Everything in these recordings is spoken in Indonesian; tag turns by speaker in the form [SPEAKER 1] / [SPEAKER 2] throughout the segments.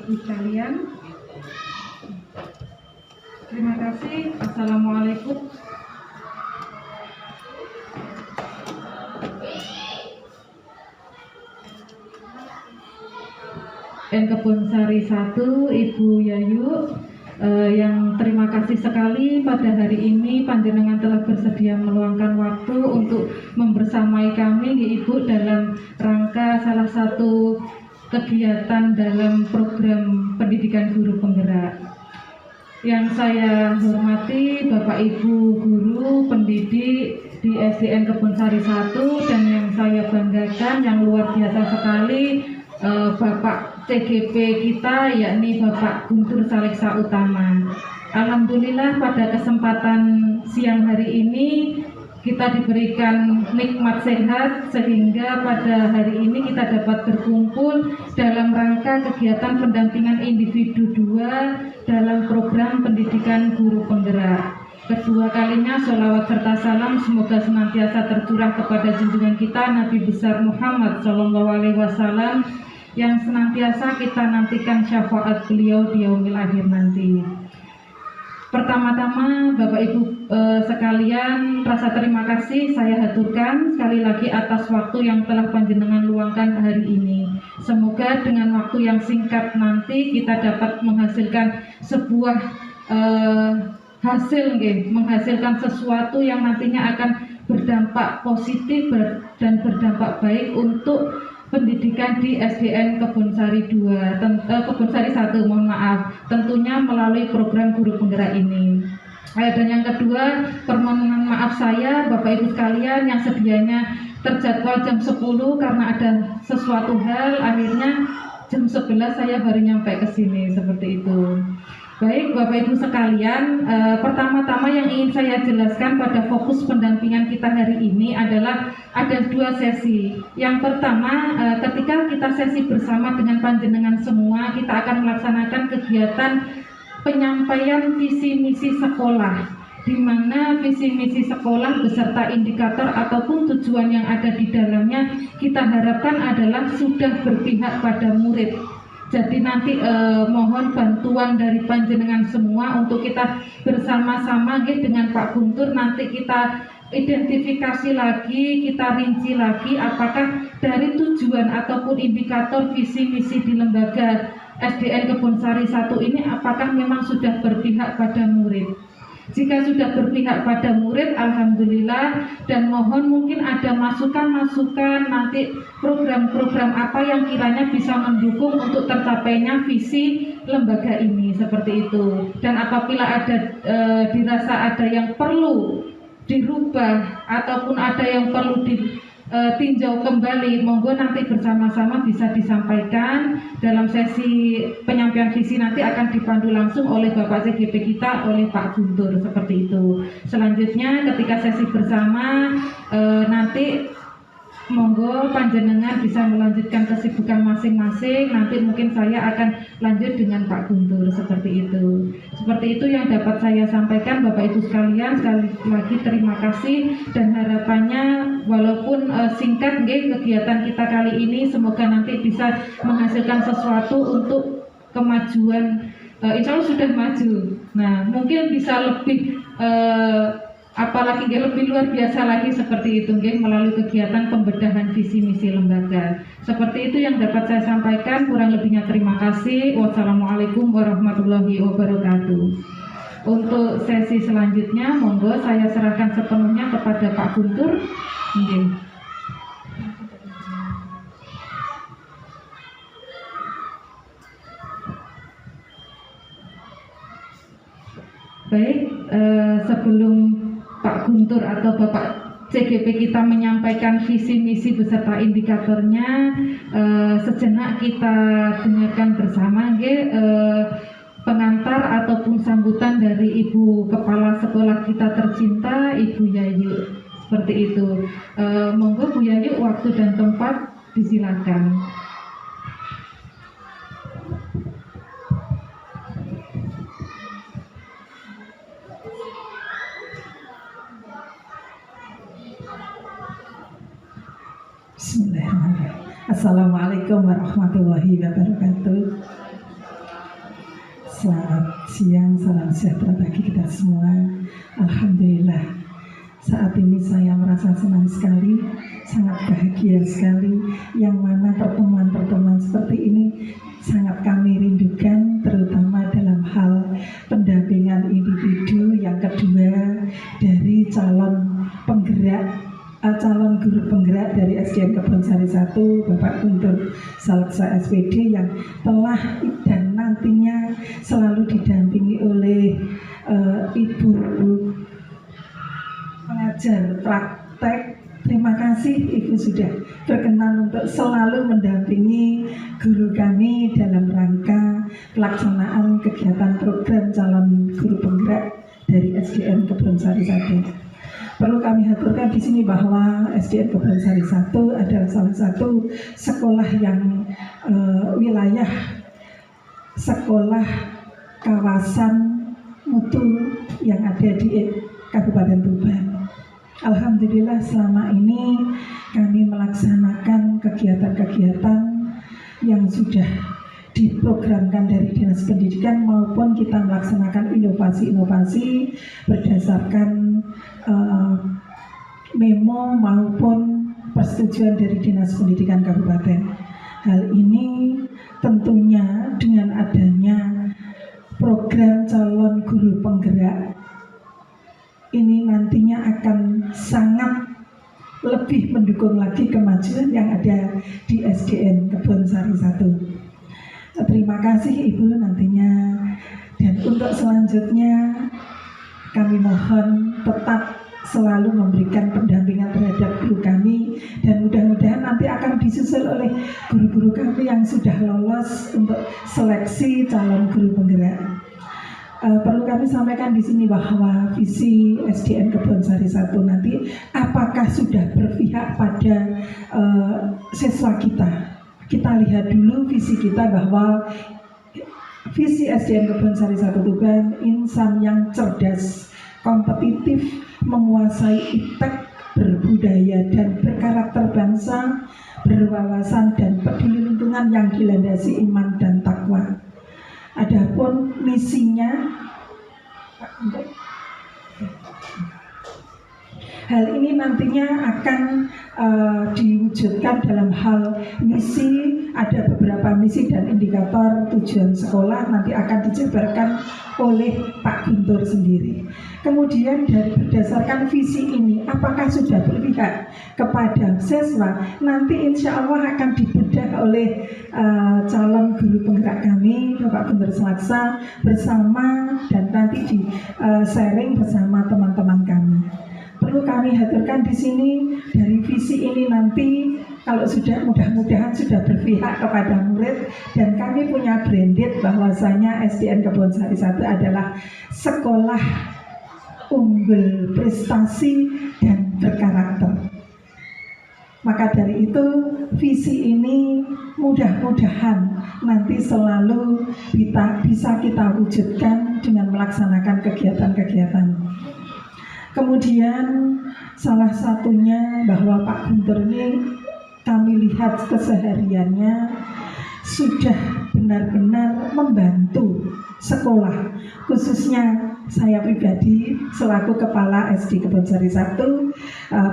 [SPEAKER 1] Ibu sekalian. Terima kasih. Assalamualaikum. Kebonsari 1, Ibu Yayu, yang terima kasih sekali pada hari ini panjenengan telah bersedia meluangkan waktu untuk membersamai kami, Ibu, dalam rangka salah satu kegiatan dalam program pendidikan guru penggerak. Yang saya hormati Bapak Ibu guru pendidik di SDN Kebonsari 1, dan yang saya banggakan, yang luar biasa sekali, Bapak CGP kita, yakni Bapak Guntur Saleksa Utama. Alhamdulillah pada kesempatan siang hari ini kita diberikan nikmat sehat, sehingga pada hari ini kita dapat berkumpul dalam rangka kegiatan pendampingan individu 2 dalam program pendidikan guru penggerak. Kedua kalinya sholawat serta salam semoga senantiasa tercurah kepada junjungan kita Nabi besar Muhammad SAW, yang senantiasa kita nantikan syafaat beliau di yaumil akhir nanti. Pertama-tama Bapak Ibu sekalian, rasa terima kasih saya haturkan sekali lagi atas waktu yang telah panjenengan luangkan hari ini. Semoga dengan waktu yang singkat nanti kita dapat menghasilkan sebuah menghasilkan sesuatu yang nantinya akan berdampak positif dan berdampak baik untuk pendidikan di SDN Kebonsari 1, mohon maaf, tentunya melalui program guru penggerak ini. Dan yang kedua, permohonan maaf saya Bapak Ibu sekalian yang sedianya terjadwal jam 10 karena ada sesuatu hal, akhirnya jam 11 saya baru nyampe ke sini, seperti itu. Baik Bapak Ibu sekalian, pertama-tama yang ingin saya jelaskan pada fokus pendampingan kita hari ini adalah ada 2 sesi. Yang pertama, ketika kita sesi bersama dengan panjenengan semua, kita akan melaksanakan kegiatan penyampaian visi misi sekolah, di mana visi misi sekolah beserta indikator ataupun tujuan yang ada di dalamnya kita harapkan adalah sudah berpihak pada murid. Jadi nanti mohon bantuan dari panjenengan semua untuk kita bersama-sama dengan Pak Guntur, nanti kita identifikasi lagi, kita rinci lagi apakah dari tujuan ataupun indikator visi misi di lembaga SDN Kebonsari 1 ini apakah memang sudah berpihak pada murid. Jika sudah berpihak pada murid, alhamdulillah, dan mohon mungkin ada masukan-masukan nanti program-program apa yang kiranya bisa mendukung untuk tercapainya visi lembaga ini, seperti itu. Dan apabila ada dirasa ada yang perlu dirubah ataupun ada yang perlu ditinjau kembali, monggo nanti bersama-sama bisa disampaikan dalam sesi penyampaian visi. Nanti akan dipandu langsung oleh Bapak CGP kita, oleh Pak Guntur, seperti itu. Selanjutnya ketika sesi bersama nanti monggo panjenengan bisa melanjutkan kesibukan masing-masing. Nanti mungkin saya akan lanjut dengan Pak Guntur, seperti itu. Seperti itu yang dapat saya sampaikan Bapak Ibu sekalian. Sekali lagi terima kasih, dan harapannya walaupun singkat kegiatan kita kali ini, semoga nanti bisa menghasilkan sesuatu untuk kemajuan. Insya Allah sudah maju. Nah, mungkin bisa lebih apalagi lebih luar biasa lagi seperti itu melalui kegiatan pembedahan visi misi lembaga. Seperti itu yang dapat saya sampaikan, kurang lebihnya terima kasih. Wassalamualaikum warahmatullahi wabarakatuh. Untuk sesi selanjutnya monggo saya serahkan sepenuhnya kepada Pak Guntur. Baik, sebelum Pak Guntur atau Bapak CGP kita menyampaikan visi misi beserta indikatornya, sejenak kita dengarkan bersama pengantar ataupun sambutan dari Ibu Kepala Sekolah kita tercinta, Ibu Yayu, seperti itu. Monggo Bu Yayu, waktu dan tempat disilakan.
[SPEAKER 2] Bismillahirrahmanirrahim. Assalamualaikum warahmatullahi wabarakatuh. Selamat siang, salam sejahtera bagi kita semua. Alhamdulillah, saat ini saya merasa senang sekali, sangat bahagia sekali. Yang mana pertemuan-pertemuan seperti ini sangat kami rindukan, terutama dalam hal pendampingan individu. Yang kedua, dari calon guru penggerak dari SDN Kebonsari 1, Bapak Guntur Saleksa SPD, yang telah dan nantinya selalu didampingi oleh Ibu pengajar praktek. Terima kasih Ibu sudah berkenan untuk selalu mendampingi guru kami dalam rangka pelaksanaan kegiatan program calon guru penggerak dari SDN Kebonsari 1. Perlu kami aturkan di sini bahwa SDN Kebonsari 1 adalah salah satu sekolah yang wilayah sekolah kawasan mutu yang ada di Kabupaten Tuban. Alhamdulillah selama ini kami melaksanakan kegiatan-kegiatan yang sudah diprogramkan dari Dinas Pendidikan, maupun kita melaksanakan inovasi-inovasi berdasarkan memo maupun persetujuan dari Dinas Pendidikan Kabupaten. Hal ini tentunya dengan adanya program calon guru penggerak ini nantinya akan sangat lebih mendukung lagi kemajuan yang ada di SDN Kebonsari 1. Terima kasih Ibu nantinya, dan untuk selanjutnya kami mohon tetap selalu memberikan pendampingan terhadap guru kami, dan mudah-mudahan nanti akan disusul oleh guru-guru kami yang sudah lolos untuk seleksi calon guru penggerak. Perlu kami sampaikan di sini bahwa visi SDN Kebonsari 1 nanti apakah sudah berpihak pada siswa kita. Kita lihat dulu visi kita, bahwa visi SDN Kebonsari 1 Tuban, insan yang cerdas, kompetitif, menguasai iptek, berbudaya dan berkarakter bangsa, berwawasan dan peduli lingkungan yang dilandasi iman dan takwa. Adapun misinya, hal ini nantinya akan diwujudkan dalam hal misi. Ada beberapa misi dan indikator tujuan sekolah nanti akan dijabarkan oleh Pak Guntur sendiri. Kemudian dari berdasarkan visi ini, apakah sudah berpihak kepada siswa, nanti insya Allah akan dibedah oleh calon guru penggerak kami, Bapak Guntur Saleksa, bersama dan nanti di sharing bersama teman-teman kami. Perlu kami haturkan di sini, dari visi ini nanti kalau sudah mudah-mudahan sudah berpihak kepada murid, dan kami punya branded bahwasanya SDN Kebonsari 1 adalah sekolah unggul, prestasi dan berkarakter. Maka dari itu visi ini mudah-mudahan nanti selalu bisa kita wujudkan dengan melaksanakan kegiatan-kegiatan. Kemudian salah satunya bahwa Pak Guntur ini kami lihat kesehariannya sudah benar-benar membantu sekolah, khususnya saya pribadi selaku Kepala SD Kebonsari 1,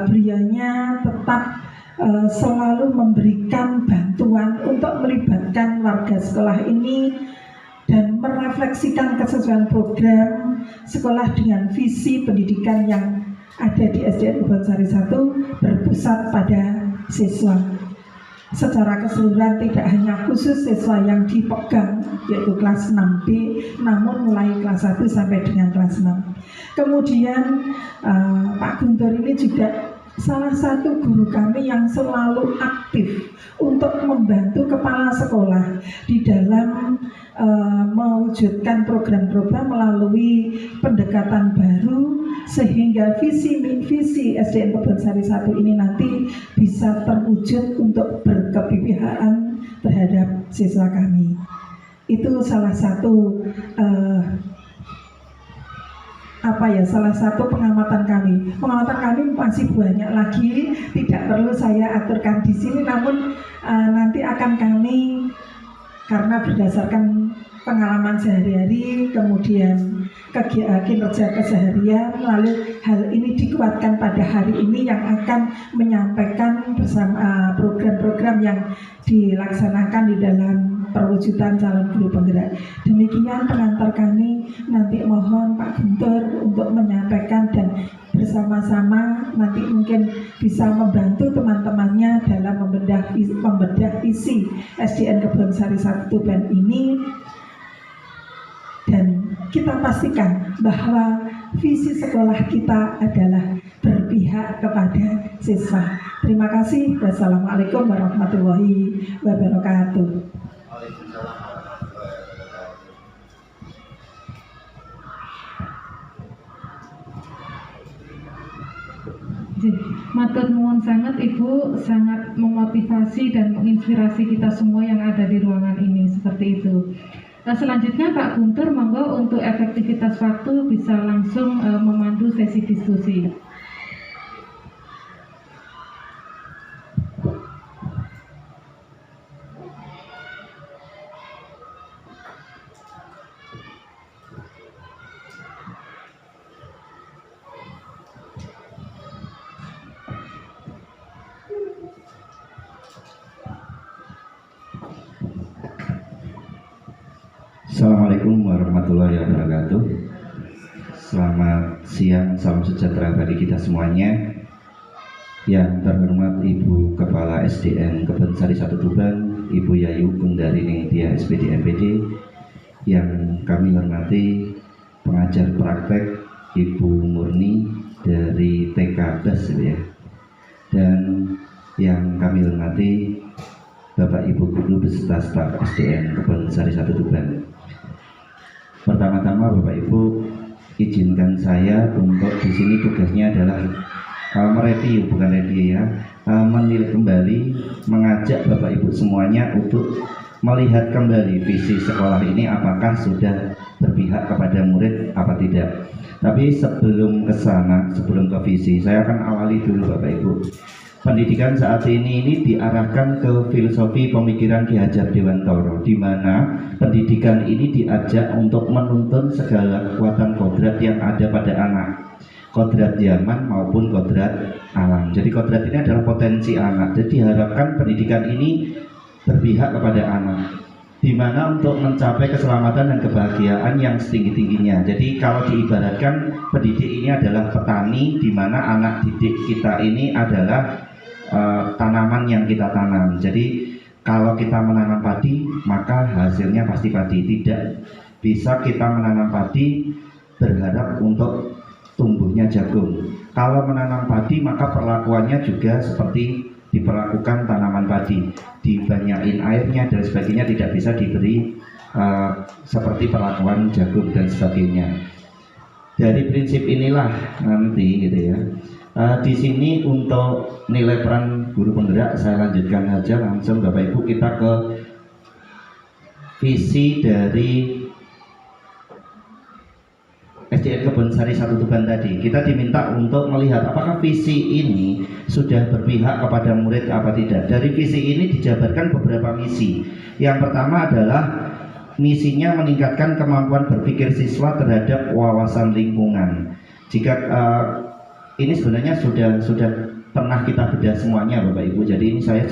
[SPEAKER 2] beliaunya tetap selalu memberikan bantuan untuk melibatkan warga sekolah ini dan merefleksikan kesesuaian program sekolah dengan visi pendidikan yang ada di SDN Kebonsari 1 berpusat pada siswa. Secara keseluruhan tidak hanya khusus siswa yang dipegang yaitu kelas 6B, namun mulai kelas 1 sampai dengan kelas 6. Kemudian Pak Guntur ini juga salah satu guru kami yang selalu aktif untuk membantu kepala sekolah di dalam mewujudkan program-program melalui pendekatan baru, sehingga visi SDN Kebonsari 1 ini nanti bisa terwujud untuk berkepihakan terhadap siswa kami. Itu salah satu salah satu pengamatan kami. Pengamatan kami masih banyak lagi, tidak perlu saya aturkan di sini, namun nanti akan kami karena berdasarkan pengalaman sehari-hari, kemudian kinerja keseharian, lalu hal ini dikuatkan pada hari ini yang akan menyampaikan bersama program-program yang dilaksanakan di dalam perwujudan calon guru penggerak. Demikian pengantar kami, nanti mohon Pak Guntur untuk menyampaikan dan bersama-sama nanti mungkin bisa membantu teman-temannya dalam membedah visi SDN Kebonsari 1 Tuban ini, dan kita pastikan bahwa visi sekolah kita adalah berpihak kepada siswa. Terima kasih. Wassalamualaikum warahmatullahi wabarakatuh.
[SPEAKER 1] Matur nuwun sangat Ibu, sangat memotivasi dan menginspirasi kita semua yang ada di ruangan ini, seperti itu. Selanjutnya Pak Guntur, monggo untuk efektivitas waktu bisa langsung memandu sesi diskusi.
[SPEAKER 3] Assalamualaikum warahmatullahi wabarakatuh. Selamat siang, salam sejahtera bagi kita semuanya. Yang terhormat Ibu Kepala SDN Kebonsari 1 Tuban, Ibu Yayu Gundari Ningtyas SPD MPD. Yang kami hormati pengajar praktek Ibu Murni dari TK BAS ya. Dan yang kami hormati Bapak Ibu Guru beserta staf SDN Kebonsari 1 Tuban. Pertama-tama Bapak Ibu, izinkan saya untuk di sini tugasnya adalah mereview, bukan review ya, menilai kembali, mengajak Bapak Ibu semuanya untuk melihat kembali visi sekolah ini apakah sudah berpihak kepada murid apa tidak. Tapi sebelum ke sana, sebelum ke visi, saya akan awali dulu Bapak Ibu. Pendidikan saat ini diarahkan ke filosofi pemikiran Ki Hajar Dewantara, di mana pendidikan ini diajak untuk menuntun segala kekuatan kodrat yang ada pada anak, kodrat zaman maupun kodrat alam. Jadi kodrat ini adalah potensi anak. Jadi diharapkan pendidikan ini berpihak kepada anak, di mana untuk mencapai keselamatan dan kebahagiaan yang setinggi-tingginya. Jadi kalau diibaratkan pendidik ini adalah petani, di mana anak didik kita ini adalah tanaman yang kita tanam. Jadi kalau kita menanam padi, maka hasilnya pasti padi. Tidak bisa kita menanam padi berharap untuk tumbuhnya jagung. Kalau menanam padi, maka perlakuannya juga seperti diperlakukan tanaman padi, dibanyain airnya dan sebagainya, tidak bisa diberi seperti perlakuan jagung dan sebagainya. Dari prinsip inilah nanti gitu ya. Di sini untuk nilai peran guru penggerak saya lanjutkan aja langsung Bapak Ibu, kita ke visi dari SDN Kebonsari 1 Tuban tadi. Kita diminta untuk melihat apakah visi ini sudah berpihak kepada murid apa tidak. Dari visi ini dijabarkan beberapa misi. Yang pertama adalah misinya meningkatkan kemampuan berpikir siswa terhadap wawasan lingkungan. Jika ini sebenarnya sudah pernah kita bedah semuanya Bapak Ibu. Jadi ini saya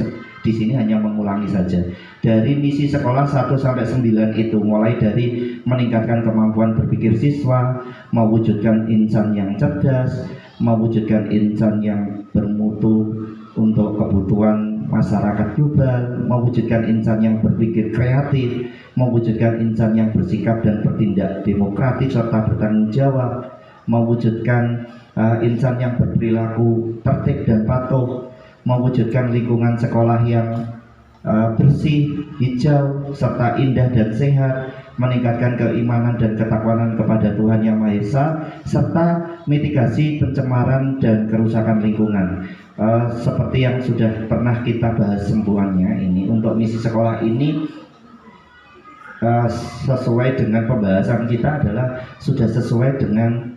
[SPEAKER 3] di sini hanya mengulangi saja. Dari misi sekolah 1-9 itu mulai dari meningkatkan kemampuan berpikir siswa, mewujudkan insan yang cerdas, mewujudkan insan yang bermutu untuk kebutuhan masyarakat global, mewujudkan insan yang berpikir kreatif, mewujudkan insan yang bersikap dan bertindak demokratis serta bertanggung jawab, mewujudkan insan yang berperilaku tertib dan patuh, mewujudkan lingkungan sekolah yang bersih, hijau, serta indah dan sehat, meningkatkan keimanan dan ketakwaan kepada Tuhan Yang Maha Esa, serta mitigasi pencemaran dan kerusakan lingkungan. Seperti yang sudah pernah kita bahas semuanya, ini untuk misi sekolah ini sesuai dengan pembahasan kita adalah sudah sesuai dengan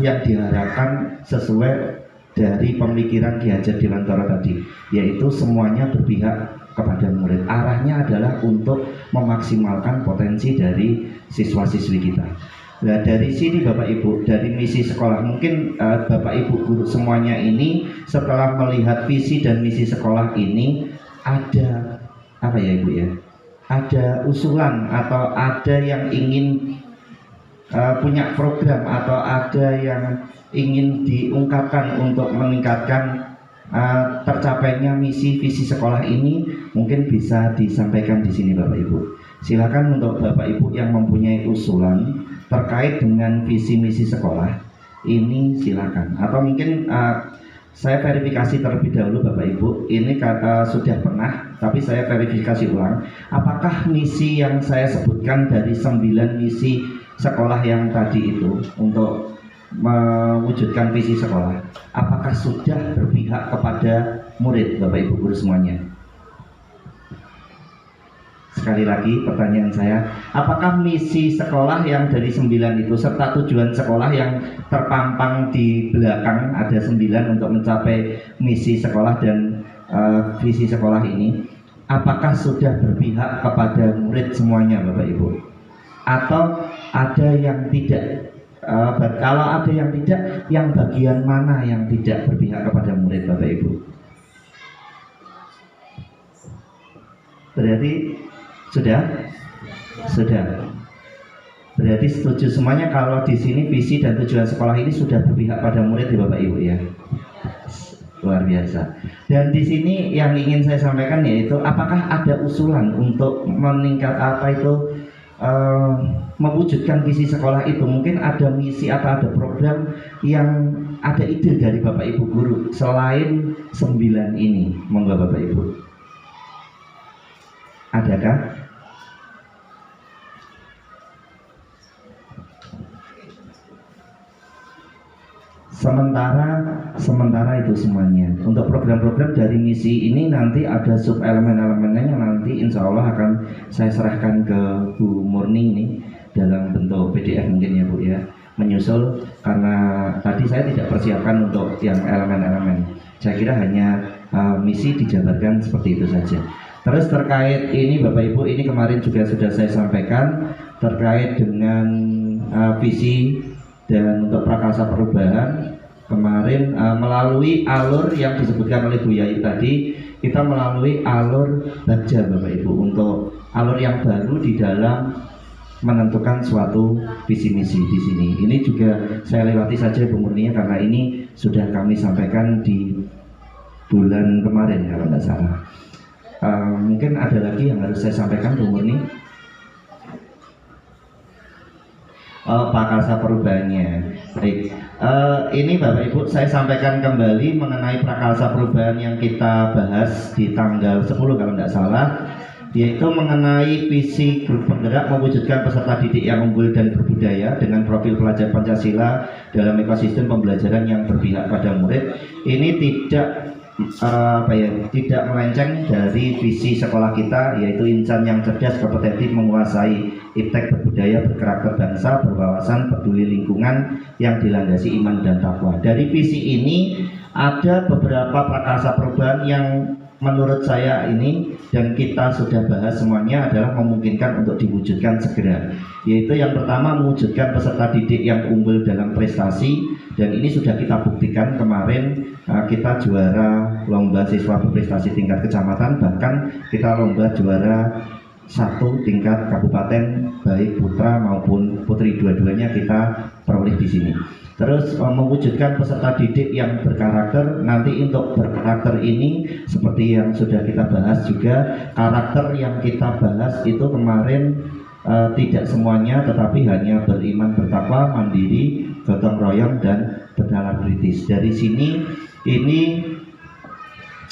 [SPEAKER 3] yang diharapkan sesuai dari pemikiran Ki Hajar Dewantara tadi, yaitu semuanya berpihak kepada murid. Arahnya adalah untuk memaksimalkan potensi dari siswa-siswi kita. Nah, dari sini Bapak Ibu, dari misi sekolah, mungkin Bapak Ibu guru semuanya ini setelah melihat visi dan misi sekolah ini, ada apa ya Ibu ya? Ada usulan atau ada yang ingin punya program atau ada yang ingin diungkapkan untuk meningkatkan tercapainya misi visi sekolah ini, mungkin bisa disampaikan di sini Bapak Ibu. Silakan untuk Bapak Ibu yang mempunyai usulan terkait dengan visi misi sekolah ini, silakan. Atau mungkin saya verifikasi terlebih dahulu Bapak Ibu. Ini sudah pernah, tapi saya verifikasi ulang. Apakah misi yang saya sebutkan dari 9 misi sekolah yang tadi itu untuk mewujudkan visi sekolah, apakah sudah berpihak kepada murid Bapak Ibu guru semuanya? Sekali lagi pertanyaan saya, apakah misi sekolah yang dari 9 itu serta tujuan sekolah yang terpampang di belakang ada 9 untuk mencapai misi sekolah dan visi sekolah ini, apakah sudah berpihak kepada murid semuanya Bapak Ibu? Atau ada yang tidak? Kalau ada yang tidak, yang bagian mana yang tidak berpihak kepada murid Bapak Ibu? Berarti sudah? Berarti setuju semuanya kalau di sini visi dan tujuan sekolah ini sudah berpihak pada murid ya Bapak Ibu ya? Luar biasa. Dan di sini yang ingin saya sampaikan yaitu, apakah ada usulan untuk meningkat mewujudkan visi sekolah itu? Mungkin ada misi atau ada program yang ada ide dari Bapak Ibu guru selain 9 ini, monggo Bapak Ibu. Adakah? Sementara itu semuanya. Untuk program-program dari misi ini nanti ada sub elemen-elemennya yang nanti insya Allah akan saya serahkan ke Bu Murni ini dalam bentuk PDF mungkin ya Bu ya, menyusul, karena tadi saya tidak persiapkan untuk yang elemen-elemen. Saya kira hanya misi dijabarkan seperti itu saja. Terus terkait ini Bapak Ibu, ini kemarin juga sudah saya sampaikan terkait dengan visi dan untuk prakarsa perubahan. Kemarin melalui alur yang disebutkan oleh Bu Yayu tadi, kita melalui alur Bagja Bapak Ibu, untuk alur yang baru di dalam menentukan suatu visi misi di sini. Ini juga saya lewati saja Bu Murninya karena ini sudah kami sampaikan di bulan kemarin kalau tidak salah. Mungkin ada lagi yang harus saya sampaikan Bu Murni? Prakarsa perubahannya. Baik, ini Bapak Ibu saya sampaikan kembali mengenai prakarsa perubahan yang kita bahas di tanggal 10 kalau tidak salah, yaitu mengenai visi grup penggerak mewujudkan peserta didik yang unggul dan berbudaya dengan profil pelajar Pancasila dalam ekosistem pembelajaran yang berpihak pada murid. Ini tidak melenceng dari visi sekolah kita, yaitu insan yang cerdas, kompetitif, menguasai iptek, berbudaya, berkarakter bangsa, berwawasan, peduli lingkungan, yang dilandasi iman dan takwa. Dari visi ini ada beberapa prakarsa perubahan yang menurut saya ini dan kita sudah bahas semuanya adalah memungkinkan untuk diwujudkan segera, yaitu yang pertama mewujudkan peserta didik yang unggul dalam prestasi, dan ini sudah kita buktikan kemarin. Kita juara lomba siswa berprestasi tingkat kecamatan, bahkan kita lomba juara 1 tingkat kabupaten, baik putra maupun putri, dua-duanya kita peroleh di sini. Terus mewujudkan peserta didik yang berkarakter. Nanti untuk berkarakter ini seperti yang sudah kita bahas juga, karakter yang kita bahas itu kemarin tidak semuanya, tetapi hanya beriman, bertakwa, mandiri, gotong royong, dan bernalar kritis. Dari sini ini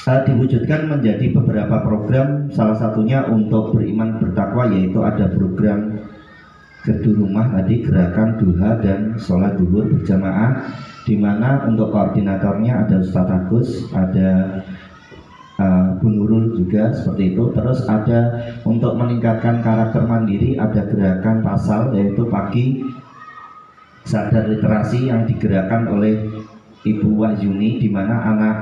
[SPEAKER 3] diwujudkan menjadi beberapa program, salah satunya untuk beriman bertakwa, yaitu ada program Gerdu Rumah tadi, gerakan duha dan sholat duhur berjamaah, di mana untuk koordinatornya ada Ustadz Agus, ada Bu Nurul juga seperti itu. Terus ada untuk meningkatkan karakter mandiri, ada gerakan pasal, yaitu pagi sadar literasi yang digerakkan oleh Ibu Wahyuni, di mana anak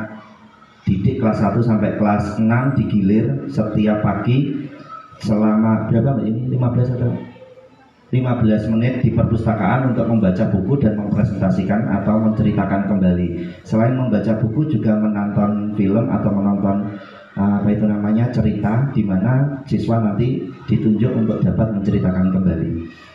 [SPEAKER 3] didik kelas 1 sampai kelas 6 digilir setiap pagi selama berapa Mbak ini? 15 menit di perpustakaan untuk membaca buku dan mempresentasikan atau menceritakan kembali. Selain membaca buku juga menonton film atau menonton cerita, di mana siswa nanti ditunjuk untuk dapat menceritakan kembali.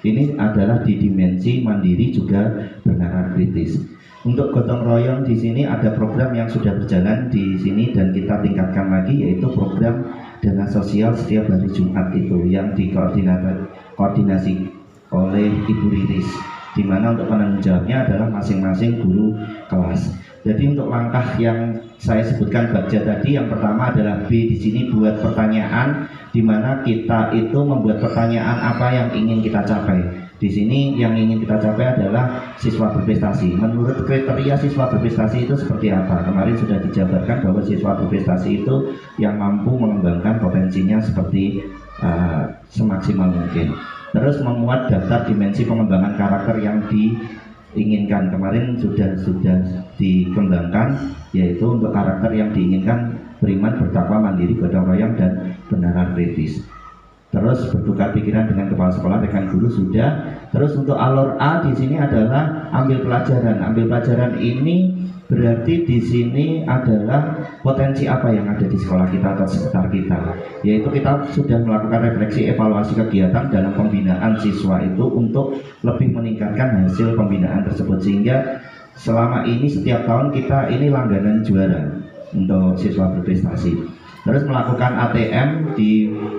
[SPEAKER 3] Ini adalah di dimensi mandiri juga bernalar kritis. Untuk gotong royong di sini ada program yang sudah berjalan di sini dan kita tingkatkan lagi, yaitu program dana sosial setiap hari Jumat itu yang dikoordinasi oleh Ibu Riris, di mana untuk penanggung jawabnya adalah masing-masing guru kelas. Jadi untuk langkah yang saya sebutkan baca tadi, yang pertama adalah B di sini buat pertanyaan, di mana kita itu membuat pertanyaan apa yang ingin kita capai. Di sini yang ingin kita capai adalah siswa berprestasi. Menurut kriteria siswa berprestasi itu seperti apa? Kemarin sudah dijabarkan bahwa siswa berprestasi itu yang mampu mengembangkan potensinya seperti semaksimal mungkin. Terus memuat daftar dimensi pengembangan karakter yang diinginkan. Kemarin sudah dikembangkan, yaitu untuk karakter yang diinginkan beriman, bertakwa, mandiri, gotong royong, dan benaran kritis. Terus bertukar pikiran dengan kepala sekolah, rekan guru sudah. Terus untuk alur A di sini adalah ambil pelajaran. Ambil pelajaran ini berarti di sini adalah potensi apa yang ada di sekolah kita atau sekitar kita. Yaitu kita sudah melakukan refleksi evaluasi kegiatan dalam pembinaan siswa itu untuk lebih meningkatkan hasil pembinaan tersebut, sehingga selama ini setiap tahun kita ini langganan juara untuk siswa berprestasi. Terus melakukan ATM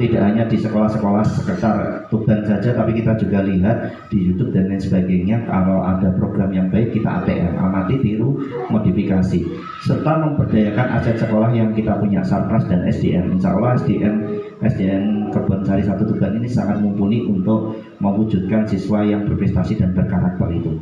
[SPEAKER 3] tidak hanya di sekolah-sekolah sekitar Tuban saja, tapi kita juga lihat di YouTube dan lain sebagainya. Kalau ada program yang baik, kita ATM, amati, tiru, modifikasi, serta memberdayakan aset sekolah yang kita punya, Sarpras dan SDM. Insya Allah SDN Kebonsari 1 Tuban ini sangat mumpuni untuk mewujudkan siswa yang berprestasi dan berkarakter itu,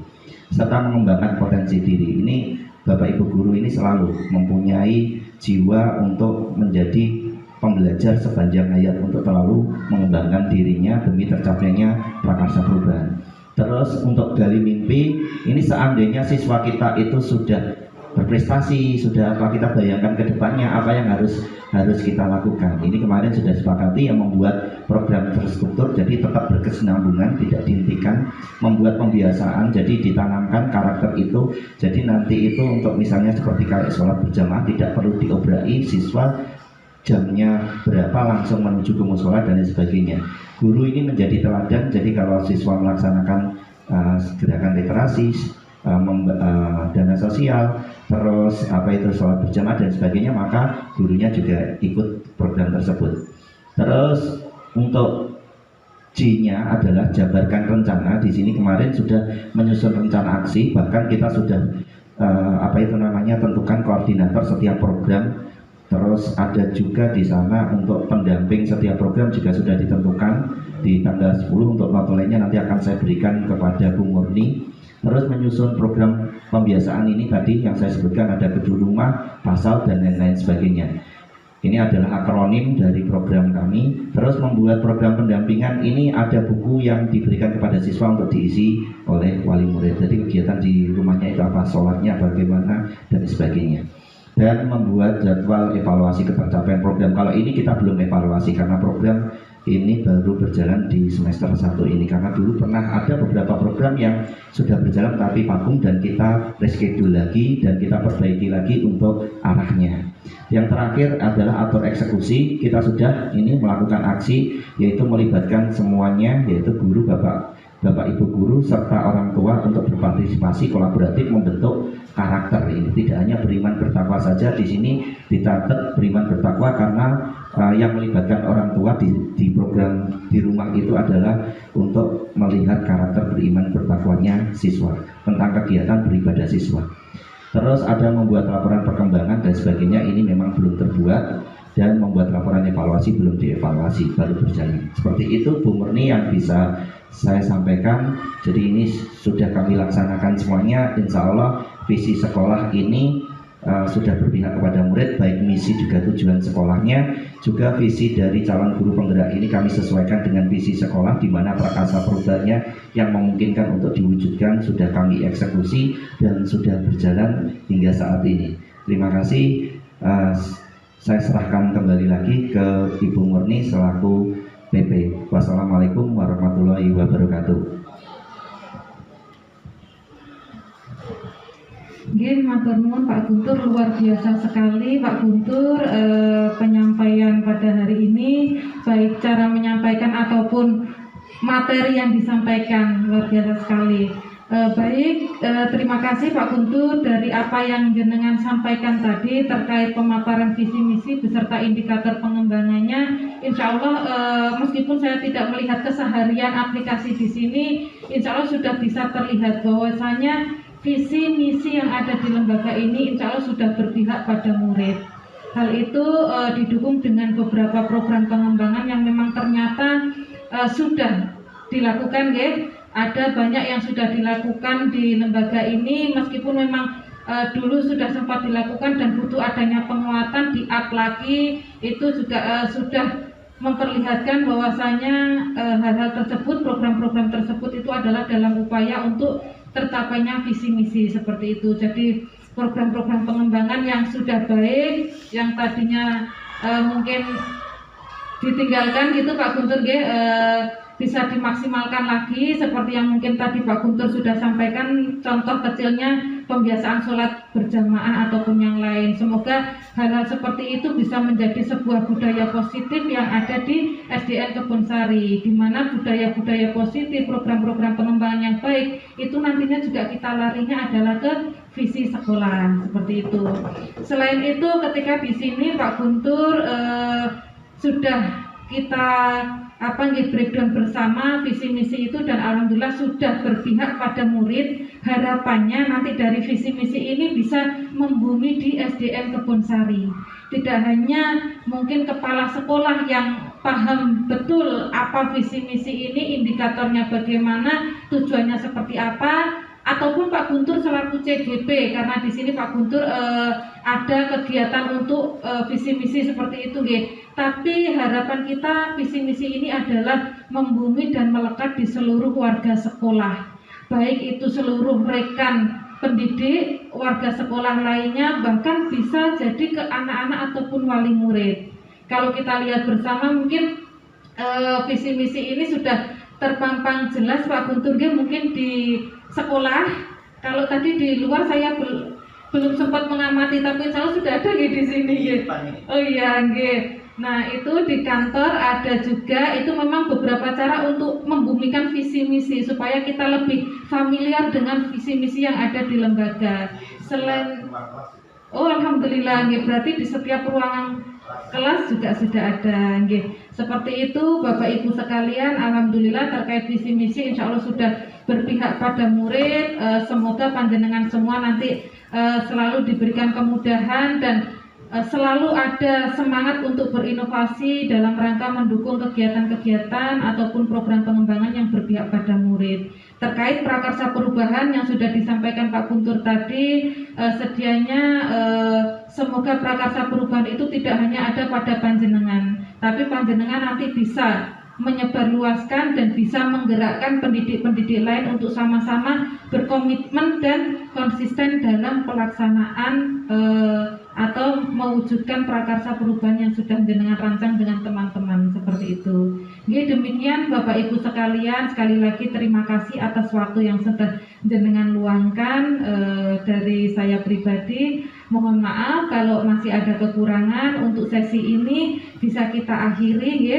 [SPEAKER 3] serta mengembangkan potensi diri. Ini Bapak Ibu guru ini selalu mempunyai jiwa untuk menjadi pembelajar sepanjang hayat, untuk selalu mengembangkan dirinya demi tercapainya prakarsa perubahan. Terus untuk gali mimpi, ini seandainya siswa kita itu sudah berprestasi, sudah apa, kita bayangkan ke depannya apa yang harus kita lakukan. Ini kemarin sudah sepakati yang membuat program terstruktur, jadi tetap berkesinambungan, tidak dihentikan, membuat pembiasaan, jadi ditanamkan karakter itu. Jadi nanti itu untuk misalnya seperti kayak sholat berjamaah, tidak perlu diobrai siswa jamnya berapa langsung menuju ke musola dan lain sebagainya. Guru ini menjadi teladan, jadi kalau siswa melaksanakan gerakan literasi, dana sosial, terus sholat berjamaah dan sebagainya, maka gurunya juga ikut program tersebut. Terus untuk G-nya adalah jabarkan rencana. Di sini kemarin sudah menyusun rencana aksi, bahkan kita sudah tentukan koordinator setiap program. Terus ada juga di sana untuk pendamping setiap program juga sudah ditentukan di tanggal 10. Untuk notolenya nanti akan saya berikan kepada Bu Murni. Terus menyusun program pembiasaan ini tadi yang saya sebutkan, ada gedung rumah, pasal, dan lain-lain sebagainya. Ini adalah akronim dari program kami. Terus membuat program pendampingan, ini ada buku yang diberikan kepada siswa untuk diisi oleh wali murid. Jadi kegiatan di rumahnya itu apa, sholatnya bagaimana, dan sebagainya. Dan membuat jadwal evaluasi ketercapaian program. Kalau ini kita belum evaluasi karena program ini baru berjalan di semester 1 ini, karena dulu pernah ada beberapa program yang sudah berjalan tapi vakum dan kita reschedule lagi dan kita perbaiki lagi untuk arahnya. Yang terakhir adalah atur eksekusi. Kita sudah ini melakukan aksi, yaitu melibatkan semuanya, yaitu guru, Bapak Ibu guru serta orang tua untuk berpartisipasi kolaboratif membentuk karakter ini. Tidak hanya beriman bertakwa saja, di sini dicatat beriman bertakwa karena yang melibatkan orang tua di program di rumah itu adalah untuk melihat karakter beriman bertakwanya siswa, tentang kegiatan beribadah siswa. Terus ada membuat laporan perkembangan dan sebagainya, ini memang belum terbuat, dan membuat laporan evaluasi belum dievaluasi, baru berjalan. Seperti itu Bu Murni yang bisa saya sampaikan. Jadi ini sudah kami laksanakan semuanya. Insya Allah visi sekolah ini sudah berpihak kepada murid, baik misi juga tujuan sekolahnya, juga visi dari calon guru penggerak ini kami sesuaikan dengan visi sekolah, di mana prakarsa perubahannya yang memungkinkan untuk diwujudkan sudah kami eksekusi dan sudah berjalan hingga saat ini. Terima kasih. saya serahkan kembali lagi ke Ibu Murni selaku PP. Wassalamualaikum warahmatullahi wabarakatuh.
[SPEAKER 1] Nggih, matur nuwun Pak Guntur, luar biasa sekali Pak Guntur penyampaian pada hari ini, baik cara menyampaikan ataupun materi yang disampaikan, luar biasa sekali. Terima kasih Pak Guntur dari apa yang jenengan sampaikan tadi terkait pemaparan visi misi beserta indikator pengembangannya. Insya Allah meskipun saya tidak melihat keseharian aplikasi di sini, insya Allah sudah bisa terlihat bahwasanya visi misi yang ada di lembaga ini insya Allah sudah berpihak pada murid. Hal itu didukung dengan beberapa program pengembangan yang memang ternyata sudah dilakukan, ya. Ada banyak yang sudah dilakukan di lembaga ini, meskipun memang dulu sudah sempat dilakukan dan butuh adanya penguatan di up lagi, itu juga sudah memperlihatkan bahwasanya hal-hal tersebut, program-program tersebut itu adalah dalam upaya untuk tercapainya visi misi seperti itu. Jadi program-program pengembangan yang sudah baik, yang tadinya mungkin ditinggalkan gitu Pak Guntur, bisa dimaksimalkan lagi seperti yang mungkin tadi Pak Guntur sudah sampaikan, contoh kecilnya pembiasaan sholat berjamaah ataupun yang lain. Semoga hal-hal seperti itu bisa menjadi sebuah budaya positif yang ada di SDN Kebonsari, di mana budaya-budaya positif, program-program pengembangan yang baik itu nantinya juga kita larinya adalah ke visi sekolah seperti itu. Selain itu, ketika di sini Pak Guntur sudah kita breakdown bersama visi misi itu, dan alhamdulillah sudah berpihak pada murid. Harapannya nanti dari visi misi ini bisa membumi di SDN Kebonsari. Tidak hanya mungkin kepala sekolah yang paham betul apa visi misi ini, indikatornya bagaimana, tujuannya seperti apa, ataupun Pak Guntur selaku CGP, karena di sini Pak Guntur ada kegiatan untuk visi misi seperti itu, tapi harapan kita visi misi ini adalah membumi dan melekat di seluruh warga sekolah, baik itu seluruh rekan pendidik, warga sekolah lainnya, bahkan bisa jadi ke anak-anak ataupun wali murid. Kalau kita lihat bersama mungkin visi misi ini sudah terpampang jelas Pak Guntur, mungkin di sekolah. Kalau tadi di luar saya belum sempat mengamati, tapi insya Allah sudah ada di sini. Oh iya, nah itu di kantor ada juga, itu memang beberapa cara untuk membumikan visi misi supaya kita lebih familiar dengan visi misi yang ada di lembaga. Selain alhamdulillah, berarti di setiap ruangan kelas juga sudah ada. Seperti itu Bapak Ibu sekalian, alhamdulillah terkait visi misi insya Allah sudah berpihak pada murid. Semoga panjenengan semua nanti selalu diberikan kemudahan dan selalu ada semangat untuk berinovasi dalam rangka mendukung kegiatan-kegiatan ataupun program pengembangan yang berpihak pada murid. Terkait prakarsa perubahan yang sudah disampaikan Pak Guntur tadi, sedianya semoga prakarsa perubahan itu tidak hanya ada pada panjenengan, tapi panjenengan nanti bisa menyebarluaskan dan bisa menggerakkan pendidik-pendidik lain untuk sama-sama berkomitmen dan konsisten dalam pelaksanaan atau mewujudkan prakarsa perubahan yang sudah jenengan rancang dengan teman-teman seperti itu. Demikian Bapak Ibu sekalian, sekali lagi terima kasih atas waktu yang sudah jenengan luangkan. Dari saya pribadi mohon maaf kalau masih ada kekurangan. Untuk sesi ini bisa kita akhiri,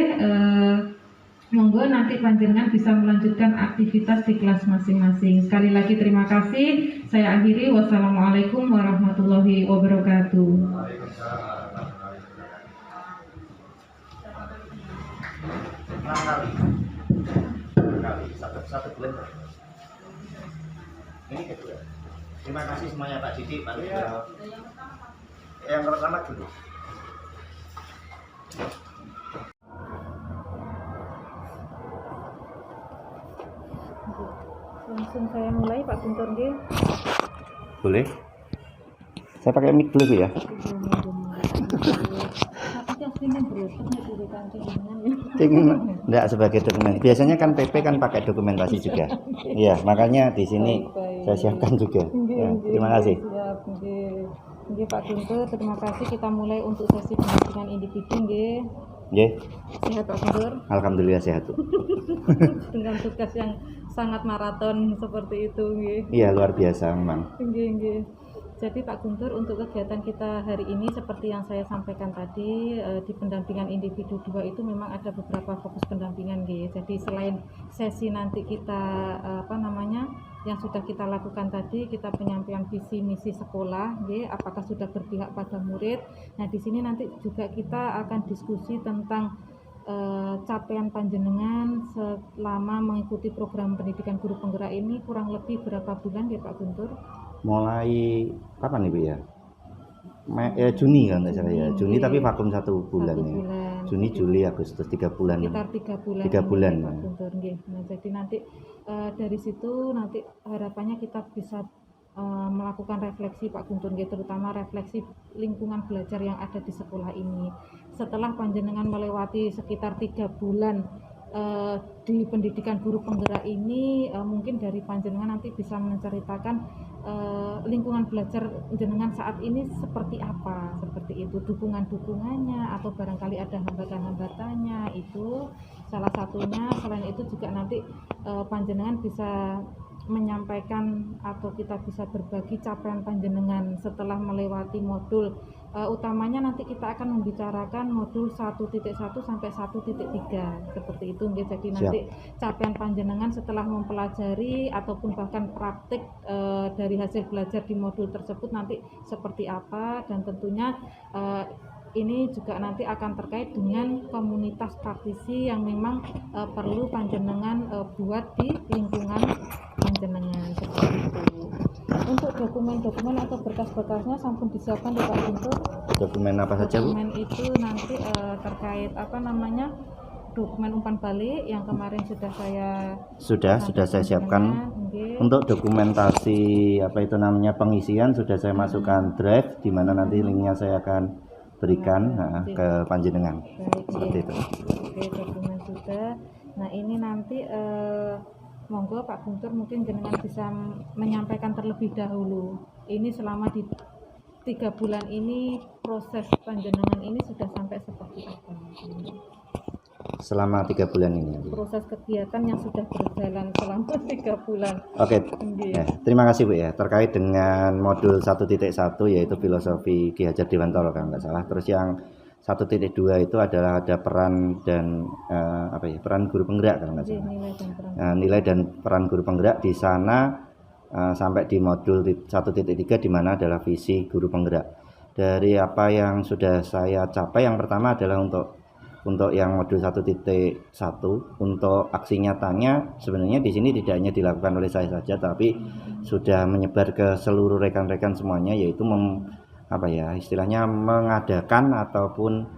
[SPEAKER 1] monggo nanti panjenengan bisa melanjutkan aktivitas di kelas masing-masing. Sekali lagi terima kasih. Saya akhiri. Wassalamualaikum warahmatullahi wabarakatuh.
[SPEAKER 4] Satu bulan. Ini kedua. Terima kasih semuanya Pak Didi, Pak Leo. Yang pertama dulu.
[SPEAKER 1] Langsung saya mulai Pak Guntur.
[SPEAKER 3] Boleh? Saya pakai mic dulu ya. Enggak sebagai dokumen. Biasanya kan PP kan pakai dokumentasi juga. Iya, makanya di sini saya siapkan juga. Ya, terima kasih.
[SPEAKER 1] Nggih Pak Guntur, terima kasih. Kita mulai untuk sesi pendampingan individu nggih.
[SPEAKER 3] Nggih.
[SPEAKER 1] Sehat Pak Guntur.
[SPEAKER 3] Alhamdulillah sehat, Bu.
[SPEAKER 1] Dengan tugas yang sangat maraton seperti itu nggih.
[SPEAKER 3] Iya, luar biasa memang.
[SPEAKER 1] Nggih. Jadi Pak Guntur, untuk kegiatan kita hari ini seperti yang saya sampaikan tadi, di pendampingan individu 2 itu memang ada beberapa fokus pendampingan nggih. Jadi selain sesi nanti kita yang sudah kita lakukan tadi, kita penyampaian visi misi sekolah nggih, apakah sudah berpihak pada murid. Nah, di sini nanti juga kita akan diskusi tentang capaian panjenengan selama mengikuti program pendidikan guru penggerak ini kurang lebih berapa bulan ya Pak Guntur?
[SPEAKER 3] Mulai kapan nih Bu ya? Juni kan nggak salah ya. Juni tapi vakum 1 bulan ya. Juni, Juli, Agustus 3 bulan.
[SPEAKER 1] Sekitar 3 bulan.
[SPEAKER 3] 3 bulan.
[SPEAKER 1] Pak Guntur nggih. Nah, jadi nanti dari situ nanti harapannya kita bisa melakukan refleksi Pak Guntur nggih, terutama refleksi lingkungan belajar yang ada di sekolah ini. Setelah panjenengan melewati sekitar 3 bulan di pendidikan guru penggerak ini, mungkin dari panjenengan nanti bisa menceritakan lingkungan belajar jenengan saat ini seperti apa, seperti itu, dukungannya atau barangkali ada hambatan-hambatannya, itu salah satunya. Selain itu juga nanti panjenengan bisa menyampaikan atau kita bisa berbagi capaian panjenengan setelah melewati modul utamanya. Nanti kita akan membicarakan modul 1.1 sampai 1.3 seperti itu nggih. Jadi nanti capaian panjenengan setelah mempelajari ataupun bahkan praktik dari hasil belajar di modul tersebut nanti seperti apa, dan tentunya ini juga nanti akan terkait dengan komunitas praktisi yang memang perlu panjenengan buat di lingkungan panjenengan seperti itu. Untuk dokumen-dokumen atau berkas-berkasnya sampun disiapkan di Pak Guntur.
[SPEAKER 3] Dokumen apa saja Bu?
[SPEAKER 1] Dokumen itu nanti terkait dokumen umpan balik yang kemarin sudah saya siapkan.
[SPEAKER 3] Untuk dokumentasi pengisian sudah saya masukkan drive, di mana nanti linknya saya akan berikan ke panjenengan. Seperti itu.
[SPEAKER 1] Oke, dokumen sudah. Nah, ini nanti monggo Pak Guntur mungkin jenengan bisa menyampaikan terlebih dahulu. Ini selama di 3 bulan ini proses panjenengan ini sudah sampai seperti apa?
[SPEAKER 3] Selama 3 bulan ini.
[SPEAKER 1] Proses kegiatan yang sudah berjalan selama 3 bulan.
[SPEAKER 3] Oke. Terima kasih Bu ya. Terkait dengan modul 1.1 yaitu filosofi Ki Hajar Dewantara kalau nggak salah. Terus yang 1.2 itu adalah ada peran dan peran guru penggerak kalau nggak salah. Nilai dan peran guru penggerak di sana sampai di modul 1.3 di mana adalah visi guru penggerak. Dari apa yang sudah saya capai, yang pertama adalah untuk yang modul 1.1 untuk aksi nyatanya sebenarnya di sini tidak hanya dilakukan oleh saya saja, tapi sudah menyebar ke seluruh rekan-rekan semuanya, yaitu istilahnya mengadakan ataupun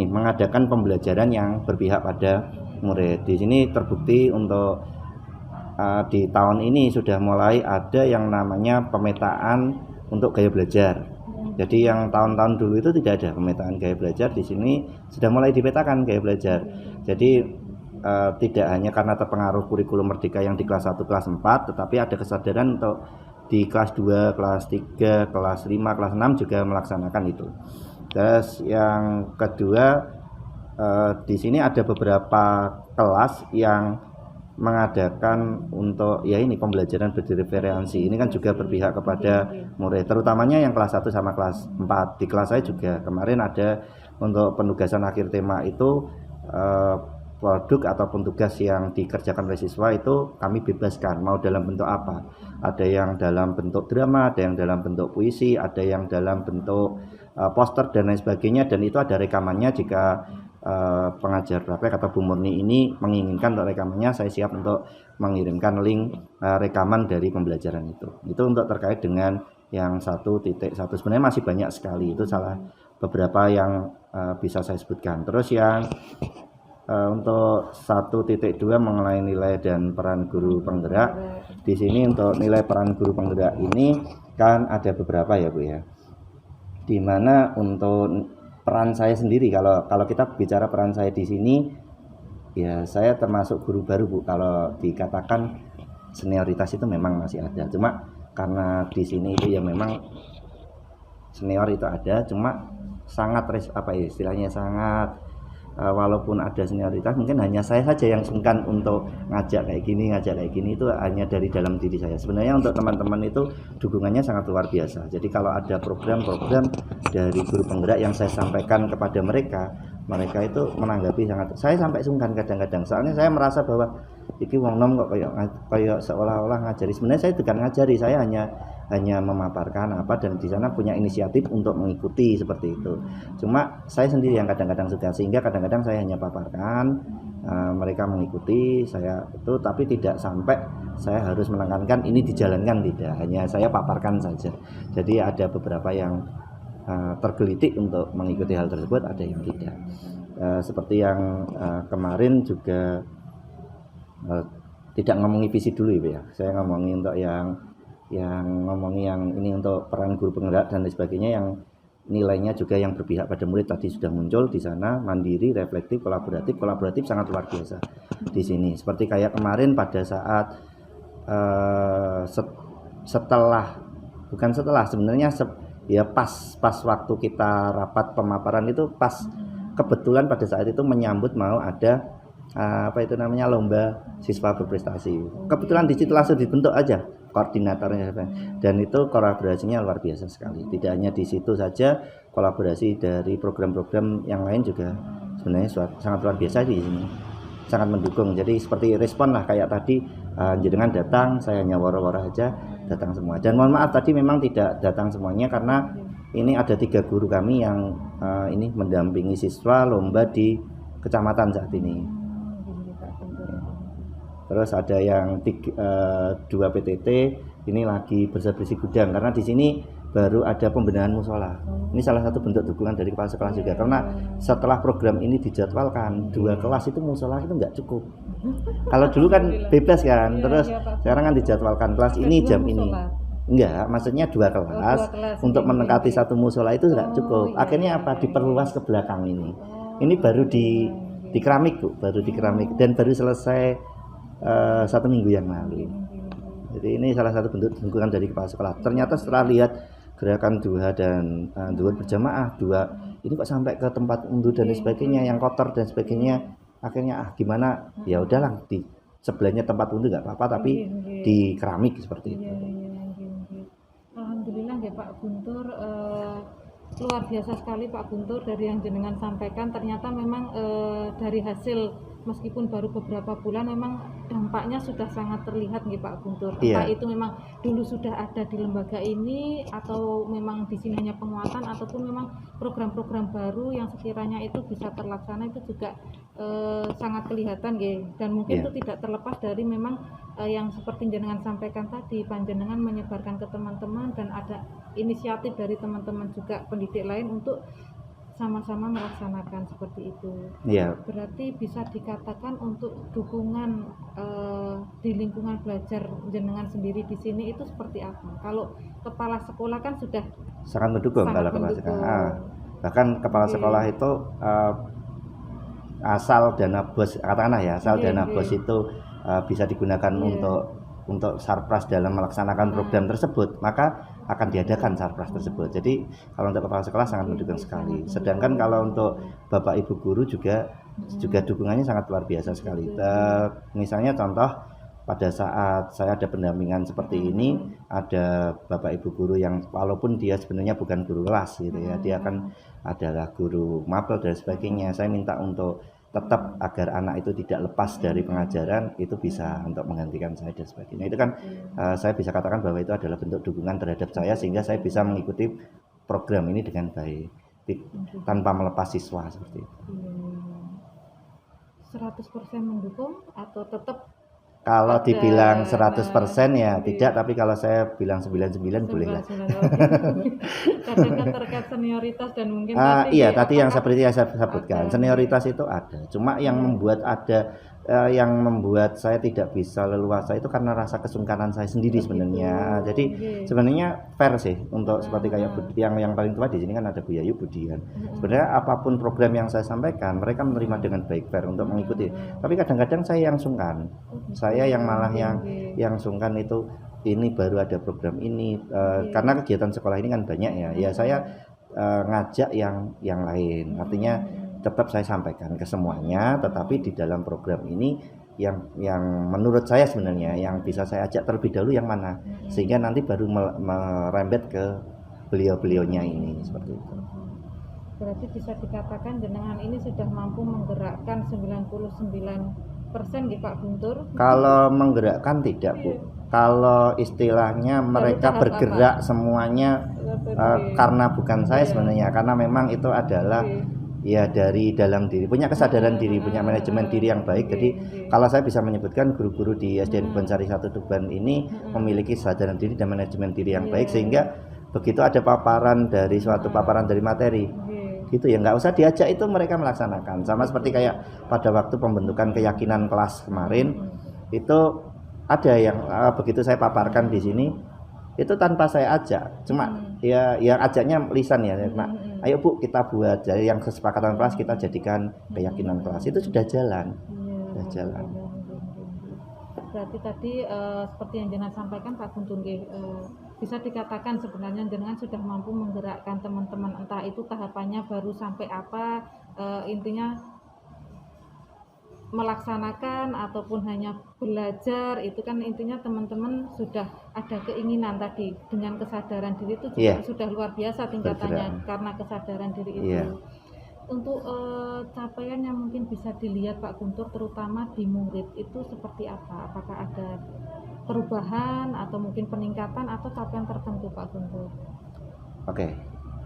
[SPEAKER 3] mengadakan pembelajaran yang berpihak pada murid. Di sini terbukti untuk di tahun ini sudah mulai ada yang namanya pemetaan untuk gaya belajar. Jadi yang tahun-tahun dulu itu tidak ada pemetaan gaya belajar, di sini sudah mulai dipetakan gaya belajar. Jadi tidak hanya karena terpengaruh kurikulum Merdeka yang di kelas 1, kelas 4, tetapi ada kesadaran untuk di kelas 2, kelas 3, kelas 5, kelas 6 juga melaksanakan itu. Terus yang kedua, di sini ada beberapa kelas yang mengadakan untuk pembelajaran berdiferensiasi. Ini kan juga berpihak kepada murid, terutamanya yang kelas 1 sama kelas 4. Di kelas saya juga kemarin ada untuk penugasan akhir tema itu produk ataupun tugas yang dikerjakan oleh siswa itu kami bebaskan mau dalam bentuk apa. Ada yang dalam bentuk drama, ada yang dalam bentuk puisi, ada yang dalam bentuk poster dan lain sebagainya, dan itu ada rekamannya. Jika pengajar praktek atau Bu Murni ini menginginkan untuk rekamannya, saya siap untuk mengirimkan link rekaman dari pembelajaran itu. Itu untuk terkait dengan yang 1.1. Sebenarnya masih banyak sekali, itu salah beberapa yang bisa saya sebutkan. Terus yang untuk 1.2 mengenai nilai dan peran guru penggerak, di sini untuk nilai peran guru penggerak ini kan ada beberapa ya Bu ya. Dimana untuk peran saya sendiri, kalau kita bicara peran saya di sini, ya saya termasuk guru baru Bu. Kalau dikatakan senioritas itu memang masih ada, cuma karena di sini itu ya memang senior itu ada, cuma sangat istilahnya sangat walaupun ada senioritas mungkin hanya saya saja yang sungkan untuk ngajak kayak gini itu hanya dari dalam diri saya. Sebenarnya untuk teman-teman itu dukungannya sangat luar biasa. Jadi kalau ada program-program dari guru penggerak yang saya sampaikan kepada mereka itu menanggapi sangat. Saya sampai sungkan kadang-kadang. Soalnya saya merasa bahwa iki wong nom kok kayak seolah-olah ngajari. Sebenarnya saya bukan ngajari, saya hanya memaparkan apa, dan di sana punya inisiatif untuk mengikuti seperti itu. Cuma saya sendiri yang kadang-kadang suka, sehingga kadang-kadang saya hanya paparkan, mereka mengikuti saya itu, tapi tidak sampai saya harus menekankan ini dijalankan, tidak, hanya saya paparkan saja. Jadi ada beberapa yang tergelitik untuk mengikuti hal tersebut, ada yang tidak. Seperti yang kemarin juga tidak ngomongin visi dulu ya, saya ngomongin untuk yang ini untuk peran guru penggerak dan lain sebagainya, yang nilainya juga yang berpihak pada murid tadi sudah muncul di sana, mandiri, reflektif, kolaboratif sangat luar biasa di sini. Seperti kayak kemarin pada saat sebenarnya pas waktu kita rapat pemaparan itu, pas kebetulan pada saat itu menyambut mau ada lomba siswa berprestasi. Kebetulan di situ langsung dibentuk aja koordinatornya, dan itu kolaborasinya luar biasa sekali. Tidak hanya di situ saja, kolaborasi dari program-program yang lain juga sebenarnya sangat luar biasa di sini, sangat mendukung. Jadi seperti respon lah kayak tadi, jenengan datang, saya hanya woro-woro aja datang semua. Dan mohon maaf tadi memang tidak datang semuanya karena ini ada 3 guru kami yang ini mendampingi siswa lomba di kecamatan saat ini. Terus ada yang 2 PTT ini lagi bersih-bersih gudang, karena di sini baru ada pembenahan musola. Ini salah satu bentuk dukungan dari kepala sekolah juga, karena setelah program ini dijadwalkan 2 kelas itu musola itu nggak cukup. Kalau dulu kan bebas kan, terus sekarang kan dijadwalkan kelas ini jam ini. Enggak, maksudnya 2 kelas untuk mendekati 1 musola itu nggak cukup. Akhirnya apa? Diperluas ke belakang ini. Ini baru di keramik Bu, baru di keramik, dan baru selesai 1 minggu yang lalu. Jadi ini salah satu bentuk dukungan dari kepala sekolah. Ternyata setelah lihat gerakan duha dan duha berjamaah, ini kok sampai ke tempat unduh dan sebagainya yang kotor dan sebagainya, akhirnya gimana, ya udahlah di sebelahnya tempat unduh nggak apa-apa, tapi di keramik seperti itu.
[SPEAKER 1] Alhamdulillah ya Pak Guntur, luar biasa sekali Pak Guntur dari yang jenengan sampaikan. Ternyata memang dari hasil meskipun baru beberapa bulan memang dampaknya sudah sangat terlihat nih Pak Guntur. Entah itu memang dulu sudah ada di lembaga ini, atau memang di sini hanya penguatan, ataupun memang program-program baru yang sekiranya itu bisa terlaksana, itu juga sangat kelihatan nggih. Dan mungkin itu tidak terlepas dari memang yang seperti jenengan sampaikan tadi, panjenengan menyebarkan ke teman-teman, dan ada inisiatif dari teman-teman juga pendidik lain untuk sama-sama melaksanakan seperti itu. Berarti bisa dikatakan untuk dukungan di lingkungan belajar jenengan sendiri di sini itu seperti apa? Kalau kepala sekolah kan sudah
[SPEAKER 3] sangat mendukung kalau kepala sekolah. Bahkan kepala sekolah itu asal dana bos, katakanlah ya, asal dana bos itu bisa digunakan untuk sarpras dalam melaksanakan program tersebut, maka akan diadakan sarpras tersebut. Jadi kalau untuk kepala sekolah sangat mendukung sekali. Sedangkan kalau untuk Bapak Ibu guru juga dukungannya sangat luar biasa sekali. Misalnya contoh pada saat saya ada pendampingan seperti ini, ada Bapak Ibu guru yang walaupun dia sebenarnya bukan guru kelas gitu ya, dia kan adalah guru mapel dan sebagainya. Saya minta untuk tetap agar anak itu tidak lepas dari pengajaran, itu bisa untuk menggantikan saya dan sebagainya. Itu kan saya bisa katakan bahwa itu adalah bentuk dukungan terhadap saya, sehingga saya bisa mengikuti program ini dengan baik tanpa melepas siswa seperti itu.
[SPEAKER 1] 100% mendukung atau tetap?
[SPEAKER 3] Kalau dibilang 100% ya tidak, tapi kalau saya bilang 99 boleh lah.
[SPEAKER 1] Kadang kan terkait senioritas dan mungkin
[SPEAKER 3] tadi yang seperti yang saya sebutkan, senioritas itu ada. Cuma yang membuat saya tidak bisa leluasa itu karena rasa kesungkanan saya sendiri sebenarnya. Jadi sebenarnya fair sih untuk seperti kayak yang paling tua di sini kan ada Bu Yayu Budian. Sebenarnya apapun program yang saya sampaikan, mereka menerima dengan baik, fair untuk mengikuti. Tapi kadang-kadang saya yang sungkan. Saya yang malah yang sungkan itu ini baru ada program ini, karena kegiatan sekolah ini kan banyak ya. Ya saya ngajak yang lain. Artinya tetap saya sampaikan ke semuanya, tetapi di dalam program ini yang menurut saya sebenarnya yang bisa saya ajak terlebih dahulu yang mana, sehingga nanti baru merembet ke beliau-beliaunya ini seperti itu.
[SPEAKER 1] Berarti bisa dikatakan jenengan ini sudah mampu menggerakkan 99% nih Pak Guntur.
[SPEAKER 3] Kalau menggerakkan tidak Bu, kalau istilahnya mereka bergerak semuanya karena bukan saya sebenarnya, karena memang itu adalah ya dari dalam diri, punya kesadaran diri, punya manajemen diri yang baik. Jadi kalau saya bisa menyebutkan guru-guru di SDN Kebonsari 1 Tuban ini memiliki kesadaran diri dan manajemen diri yang baik, sehingga begitu ada paparan dari suatu paparan dari materi gitu ya nggak usah diajak, itu mereka melaksanakan. Sama seperti kayak pada waktu pembentukan keyakinan kelas kemarin itu ada yang begitu saya paparkan di sini itu tanpa saya ajak, cuma ya ajaknya lisan ya, Mak, ayo Bu kita buat, jadi yang kesepakatan kelas kita jadikan keyakinan kelas, itu sudah jalan.
[SPEAKER 1] Berarti tadi seperti yang jenengan sampaikan Pak Guntur, bisa dikatakan sebenarnya jenengan sudah mampu menggerakkan teman-teman, entah itu tahapannya baru sampai apa, intinya melaksanakan ataupun hanya belajar, itu kan intinya teman-teman sudah ada keinginan tadi, dengan kesadaran diri itu juga sudah luar biasa tingkatannya karena kesadaran diri itu. Untuk capaian yang mungkin bisa dilihat Pak Guntur terutama di murid itu seperti apa? Apakah ada perubahan atau mungkin peningkatan atau capaian tertentu Pak Guntur?
[SPEAKER 3] Oke,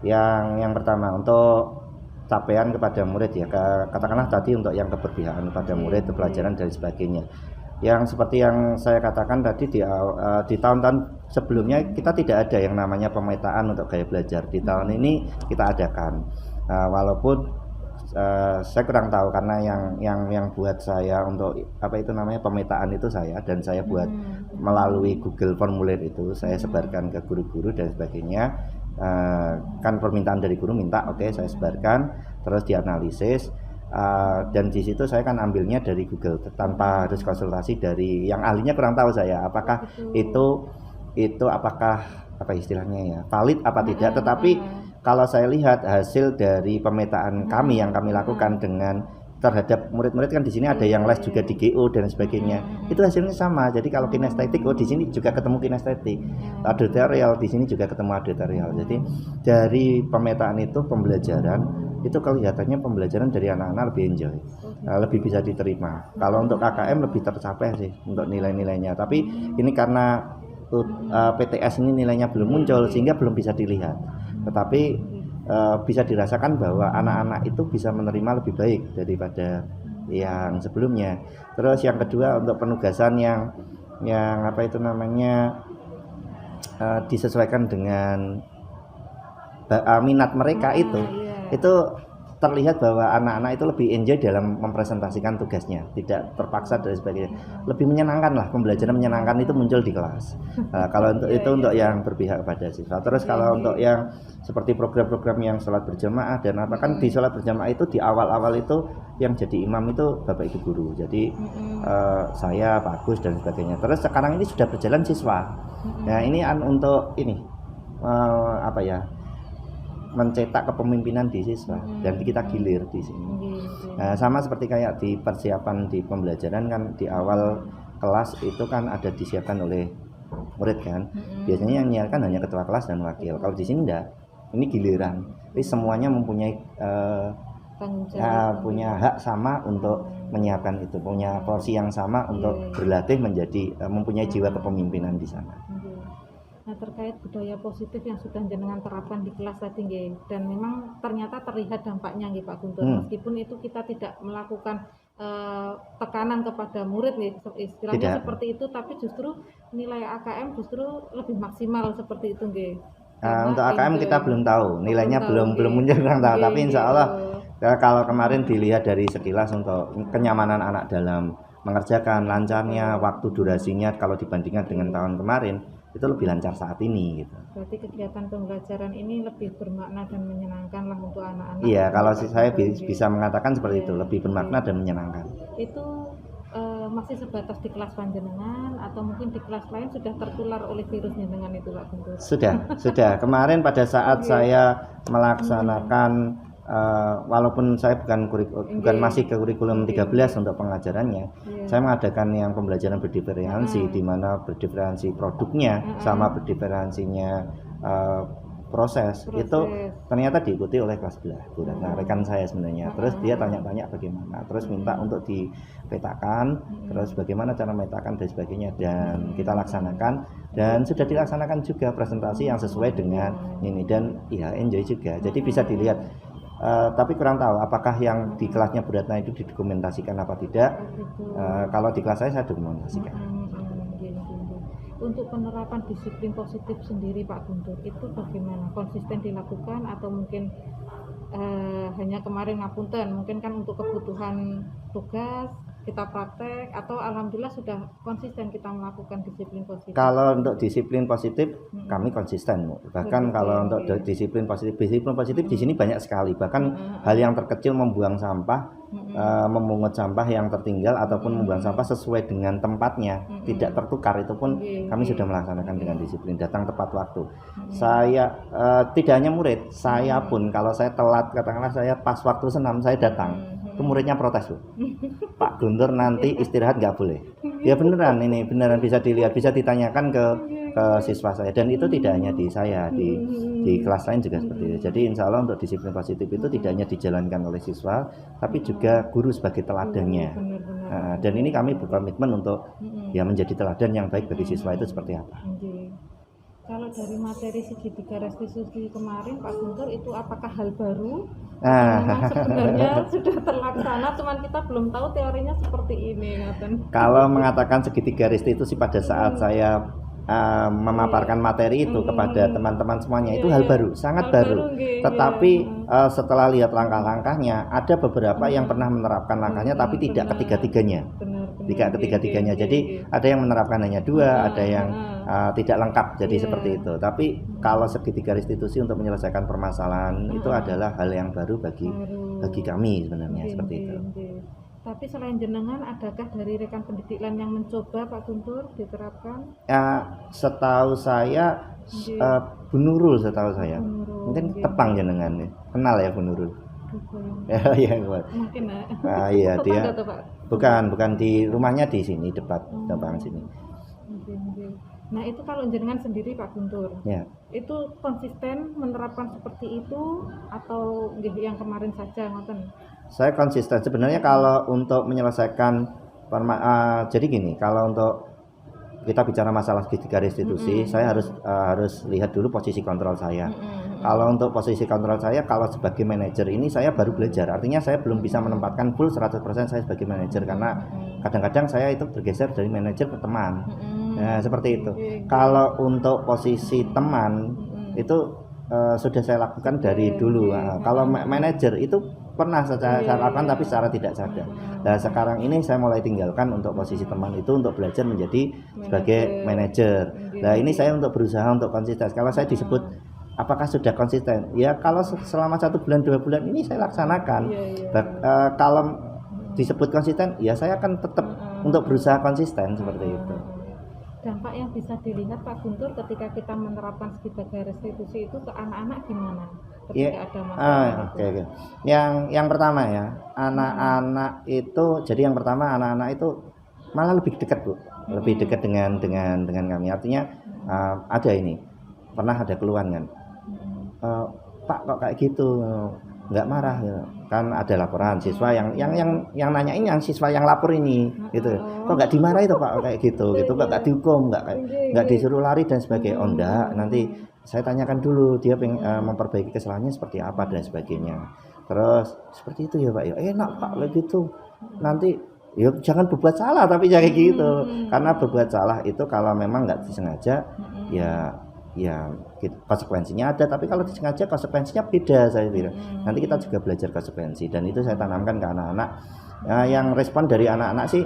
[SPEAKER 3] yang pertama untuk capaian kepada murid ya, katakanlah tadi untuk yang keberpihakan pada murid, pelajaran dan sebagainya. Yang seperti yang saya katakan tadi di tahun-tahun sebelumnya kita tidak ada yang namanya pemetaan untuk gaya belajar. Di tahun ini kita adakan, walaupun saya kurang tahu karena yang buat saya untuk apa itu namanya pemetaan itu saya, dan saya buat melalui Google formulir itu saya sebarkan ke guru-guru dan sebagainya. Kan permintaan dari guru minta, oke, saya sebarkan terus dianalisis, dan di situ saya kan ambilnya dari Google tanpa harus konsultasi dari yang ahlinya. Kurang tahu saya apakah itu apakah apa istilahnya ya valid apa tidak, tetapi kalau saya lihat hasil dari pemetaan kami yang kami lakukan dengan terhadap murid-murid, kan di sini ada yang les juga di GO dan sebagainya, itu hasilnya sama. Jadi kalau kinestetik, di sini juga ketemu kinestetik, auditorial di sini juga ketemu auditorial. Jadi dari pemetaan itu pembelajaran itu kelihatannya pembelajaran dari anak-anak lebih enjoy, lebih bisa diterima. Kalau untuk KKM lebih tercapai sih untuk nilai-nilainya, tapi ini karena PTS ini nilainya belum muncul sehingga belum bisa dilihat, tetapi bisa dirasakan bahwa anak-anak itu bisa menerima lebih baik daripada yang sebelumnya. Terus yang kedua untuk penugasan yang apa itu namanya disesuaikan dengan minat mereka, itu terlihat bahwa anak-anak itu lebih enjoy dalam mempresentasikan tugasnya, tidak terpaksa dan sebagainya, lebih menyenangkan lah, pembelajaran menyenangkan itu muncul di kelas. Kalau untuk itu untuk yang berpihak kepada siswa. Terus kalau untuk yang seperti program-program yang sholat berjamaah dan apa, kan di sholat berjamaah itu di awal-awal itu yang jadi imam itu Bapak Ibu guru, jadi saya, Pak Agus dan sebagainya. Terus sekarang ini sudah berjalan siswa. Nah ini untuk ini apa ya, mencetak kepemimpinan di siswa dan kita gilir di sini. Nah, sama seperti kayak di persiapan di pembelajaran kan di awal kelas itu kan ada disiapkan oleh murid kan. Biasanya yang menyiapkan hanya ketua kelas dan wakil. Kalau di sini enggak, ini giliran. Jadi semuanya mempunyai punya hak sama untuk menyiapkan itu, punya porsi yang sama untuk berlatih menjadi mempunyai jiwa kepemimpinan di sana.
[SPEAKER 1] Nah, terkait budaya positif yang sudah jenengan terapkan di kelas tadi nggih, dan memang ternyata terlihat dampaknya nggih Pak Guntur, meskipun itu kita tidak melakukan tekanan kepada murid nih, istilahnya seperti itu, tapi justru nilai AKM justru lebih maksimal seperti itu nggih.
[SPEAKER 3] Untuk AKM kita belum tahu, nilainya belum muncul, kurang tahu, tapi insya Allah kalau kemarin dilihat dari sekilas untuk kenyamanan anak dalam mengerjakan, lancarnya, waktu durasinya kalau dibandingkan dengan tahun kemarin itu lebih lancar saat ini gitu.
[SPEAKER 1] Berarti kegiatan pembelajaran ini lebih bermakna dan menyenangkan lah untuk anak-anak.
[SPEAKER 3] Iya, kalau saya bisa mengatakan seperti itu, lebih bermakna dan menyenangkan.
[SPEAKER 1] Itu masih sebatas di kelas panjenengan atau mungkin di kelas lain sudah tertular oleh virus jenengan itu Pak Guntur?
[SPEAKER 3] Sudah. Kemarin pada saat saya melaksanakan walaupun saya bukan masih ke kurikulum 13 untuk pengajarannya, saya mengadakan yang pembelajaran berdiferensi di mana berdiferensi produknya sama berdiferensinya proses itu ternyata diikuti oleh kelas belah nah, rekan saya sebenarnya. Terus dia tanya-tanya bagaimana, terus minta untuk dipetakan, terus bagaimana cara memetakan dan sebagainya, dan kita laksanakan dan sudah dilaksanakan juga presentasi yang sesuai dengan ini, dan ya enjoy juga. Jadi bisa dilihat. Tapi kurang tahu apakah yang di kelasnya Bu Ratna itu didokumentasikan apa tidak. Kalau di kelas saya dokumentasikan.
[SPEAKER 1] Untuk penerapan disiplin positif sendiri Pak Guntur itu bagaimana? Konsisten dilakukan atau mungkin hanya kemarin ngapunten, mungkin kan untuk kebutuhan tugas kita praktek, atau alhamdulillah sudah konsisten kita melakukan disiplin positif?
[SPEAKER 3] Kalau untuk disiplin positif kami konsisten, bahkan kalau untuk disiplin positif di sini banyak sekali, bahkan hal yang terkecil membuang sampah, memungut sampah yang tertinggal ataupun membuang sampah sesuai dengan tempatnya, tidak tertukar, itu pun kami sudah melaksanakan dengan disiplin, datang tepat waktu. Saya tidak hanya murid, saya pun kalau saya telat, katakanlah saya pas waktu senam saya datang, itu muridnya protes, Bu. Pak Guntur nanti istirahat nggak boleh. Ya beneran, ini beneran bisa dilihat, bisa ditanyakan ke siswa saya, dan itu tidak hanya di saya, di kelas lain juga seperti itu. Jadi insya Allah untuk disiplin positif itu tidak hanya dijalankan oleh siswa, tapi juga guru sebagai teladannya. Dan ini kami berkomitmen untuk ya menjadi teladan yang baik bagi siswa itu seperti apa.
[SPEAKER 1] Kalau dari materi segitiga restitusi kemarin Pak Guntur, itu apakah hal baru? Memang sebenarnya sudah terlaksana, cuman kita belum tahu teorinya seperti ini.
[SPEAKER 3] Kalau mengatakan segitiga restitusi pada saat saya memaparkan materi itu kepada teman-teman semuanya, itu hal baru, sangat baru. Tetapi setelah lihat langkah-langkahnya, ada beberapa yang pernah menerapkan langkahnya tapi tidak ketiga-tiganya. Jadi ada yang menerapkan hanya 2, ada yang tidak lengkap, jadi seperti itu. Tapi kalau segitiga restitusi untuk menyelesaikan permasalahan itu adalah hal yang baru bagi kami sebenarnya, seperti itu.
[SPEAKER 1] Tapi selain jenengan, adakah dari rekan pendidik lain yang mencoba Pak Guntur diterapkan?
[SPEAKER 3] Setahu saya Bu Nurul, mungkin Tepang jenengan, kenal ya Bu Nurul? Ya,
[SPEAKER 1] mungkin
[SPEAKER 3] iya dia. Bukan di rumahnya di sini depan sini.
[SPEAKER 1] Nah itu kalau jenengan sendiri Pak Guntur, itu konsisten menerapkan seperti itu atau yang kemarin saja ngoten?
[SPEAKER 3] Saya konsisten sebenarnya kalau untuk menyelesaikan jadi gini, kalau untuk kita bicara masalah segitiga restitusi, saya harus lihat dulu posisi kontrol saya. Kalau untuk posisi kontrol saya, kalau sebagai manajer ini saya baru belajar, artinya saya belum bisa menempatkan full 100% saya sebagai manajer, karena kadang-kadang saya itu bergeser dari manajer ke teman. Nah, seperti itu. Kalau untuk posisi teman itu sudah saya lakukan dari dulu. Kalau manajer itu pernah saya lakukan tapi secara tidak sadar. Nah sekarang ini saya mulai tinggalkan untuk posisi teman itu untuk belajar menjadi sebagai manajer. Nah ini saya untuk berusaha untuk konsisten. Kalau saya disebut apakah sudah konsisten? Ya kalau selama 1 bulan 2 bulan ini saya laksanakan. Kalau disebut konsisten, ya saya akan tetap untuk berusaha konsisten seperti itu.
[SPEAKER 1] Dampak yang bisa dilihat Pak Guntur ketika kita menerapkan segitiga restitusi itu ke anak-anak gimana? Ketika ada masalah
[SPEAKER 3] Oke. Yang pertama ya, anak-anak itu, jadi yang pertama anak-anak itu malah lebih dekat Bu, lebih dekat dengan kami. Artinya ada ini, pernah ada keluhan kan, Pak kok kayak gitu, nggak marah gitu. Kan ada laporan siswa yang nanyain yang siswa yang lapor ini gitu, kok nggak dimarahi tuh Pak kayak gitu kok nggak dihukum, nggak disuruh lari dan sebagainya. Oh enggak, nanti saya tanyakan dulu dia memperbaiki kesalahannya seperti apa dan sebagainya. Terus seperti itu ya Pak ya, enak Pak kayak gitu, nanti ya jangan berbuat salah tapi jangan gitu, karena berbuat salah itu kalau memang nggak disengaja ya konsekuensinya ada, tapi kalau disengaja konsekuensinya beda saya bilang. Nanti kita juga belajar konsekuensi, dan itu saya tanamkan ke anak-anak. Yang respon dari anak-anak sih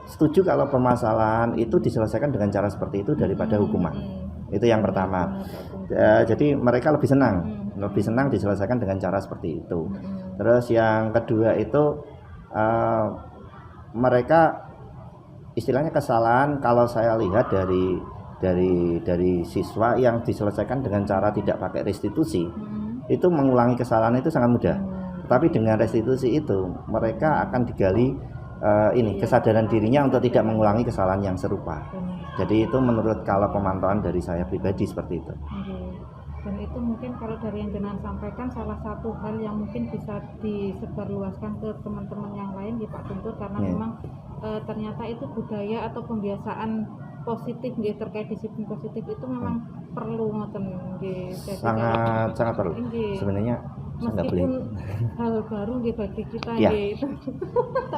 [SPEAKER 3] setuju kalau permasalahan itu diselesaikan dengan cara seperti itu daripada hukuman. Itu yang pertama. Jadi mereka lebih senang diselesaikan dengan cara seperti itu. Terus yang kedua itu mereka istilahnya kesalahan kalau saya lihat dari siswa yang diselesaikan dengan cara tidak pakai restitusi, itu mengulangi kesalahan itu sangat mudah. Tapi dengan restitusi itu mereka akan digali kesadaran dirinya untuk tidak mengulangi kesalahan yang serupa. Jadi itu menurut kalau pemantauan dari saya pribadi seperti itu.
[SPEAKER 1] Dan itu mungkin kalau dari yang jenengan sampaikan salah satu hal yang mungkin bisa disebarluaskan ke teman-teman yang lain di Pak Guntur, karena memang ternyata itu budaya atau pembiasaan positif terkait disiplin positif itu memang perlu ngoten nggih.
[SPEAKER 3] Sangat perlu. Sebenarnya
[SPEAKER 1] meskipun hal baru bagi kita itu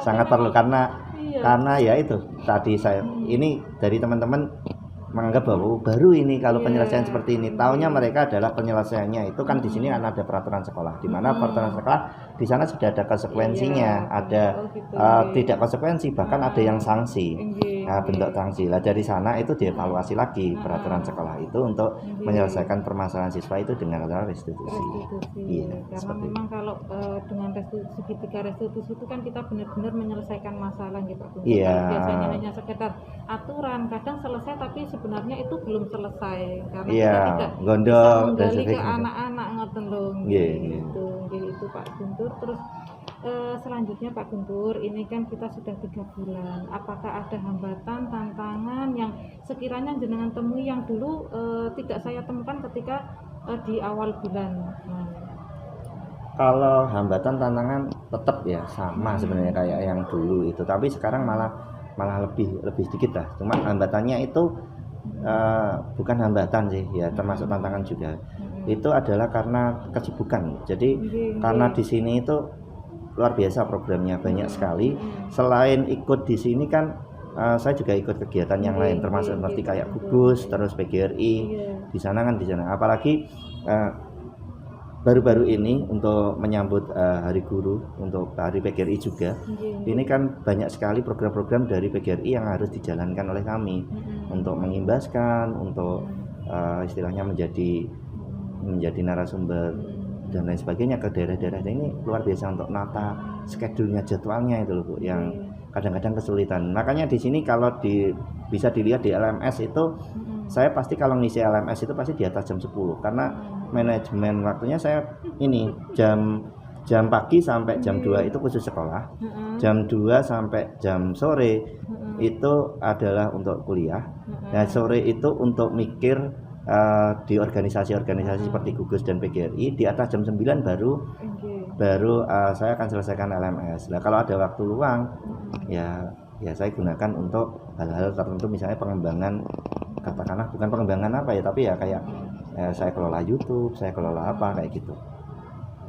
[SPEAKER 3] sangat perlu karena ya itu tadi saya ini dari teman-teman menganggap bahwa baru ini kalau penyelesaian seperti ini. Taunya mereka adalah penyelesaiannya itu kan di sini kan ada peraturan sekolah, di mana peraturan sekolah di sana sudah ada konsekuensinya, ada tidak konsekuensi, bahkan ada yang sanksi, bentuk sanksi. Lah dari sana itu dievaluasi lagi peraturan sekolah itu untuk menyelesaikan permasalahan siswa itu dengan restitusi.
[SPEAKER 1] Karena memang kalau dengan segitiga restitusi itu kan kita benar-benar menyelesaikan masalah gitu. Biasanya hanya sekedar aturan, kadang selesai tapi sebenarnya itu belum selesai karena kita tidak
[SPEAKER 3] gondol
[SPEAKER 1] bisa menggali ke anak-anak ngoten lho gitu. Itu Pak Guntur. Terus selanjutnya Pak Guntur, ini kan kita sudah 3 bulan. Apakah ada hambatan, tantangan yang sekiranya jenengan temui yang dulu tidak saya temukan ketika di awal bulan?
[SPEAKER 3] Kalau hambatan tantangan tetap ya sama sebenarnya kayak yang dulu itu, tapi sekarang malah lebih sedikit lah. Cuma hambatannya itu bukan hambatan sih ya, termasuk tantangan juga. Itu adalah karena kesibukan. Jadi karena di sini itu luar biasa programnya, banyak sekali. Selain ikut di sini kan saya juga ikut kegiatan yang lain, termasuk seperti kayak gugus, terus PGRI di sana. Apalagi baru-baru ini untuk menyambut Hari Guru, untuk Hari PGRI juga. Ini kan banyak sekali program-program dari PGRI yang harus dijalankan oleh kami untuk mengimbaskan, untuk istilahnya menjadi narasumber dan lain sebagainya ke daerah-daerah. Ini luar biasa untuk nata schedule-nya, jadwalnya itu loh Bu, yang kadang-kadang kesulitan. Makanya di sini kalau bisa dilihat di LMS itu, saya pasti kalau ngisi LMS itu pasti di atas jam 10 karena manajemen waktunya saya ini jam pagi sampai jam 2 itu khusus sekolah, jam 2 sampai jam sore itu adalah untuk kuliah. Nah sore itu untuk mikir di organisasi-organisasi seperti gugus dan PGRI. Di atas jam 9 baru saya akan selesaikan LMS. Nah kalau ada waktu luang ya saya gunakan untuk hal-hal tertentu, misalnya pengembangan, katakanlah bukan pengembangan apa ya, tapi ya kayak saya kelola YouTube, saya kelola apa kayak gitu.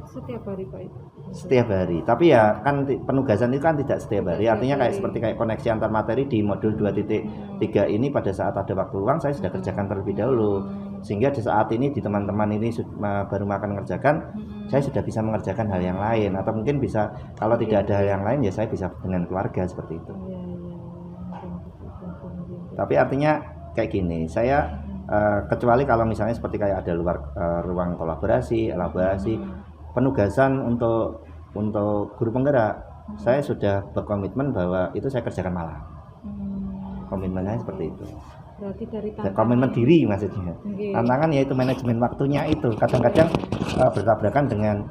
[SPEAKER 1] Setiap hari Pak itu?
[SPEAKER 3] Setiap hari, tapi ya kan penugasan itu kan tidak setiap hari, artinya kayak seperti koneksi antar materi di modul 2.3 ini pada saat ada waktu luang saya sudah kerjakan terlebih dahulu, sehingga di saat ini di teman-teman ini baru makan mengerjakan, saya sudah bisa mengerjakan hal yang lain, atau mungkin bisa kalau tidak ada hal yang lain ya saya bisa dengan keluarga seperti itu. Tapi artinya kayak gini, saya kecuali kalau misalnya seperti kayak ada ruang kolaborasi, elaborasi, penugasan untuk guru penggerak, saya sudah berkomitmen bahwa itu saya kerjakan malam. Komitmennya seperti itu.
[SPEAKER 1] Berarti dari
[SPEAKER 3] komitmen diri maksudnya. Tantangan yaitu manajemen waktunya itu. Kadang-kadang bertabrakan dengan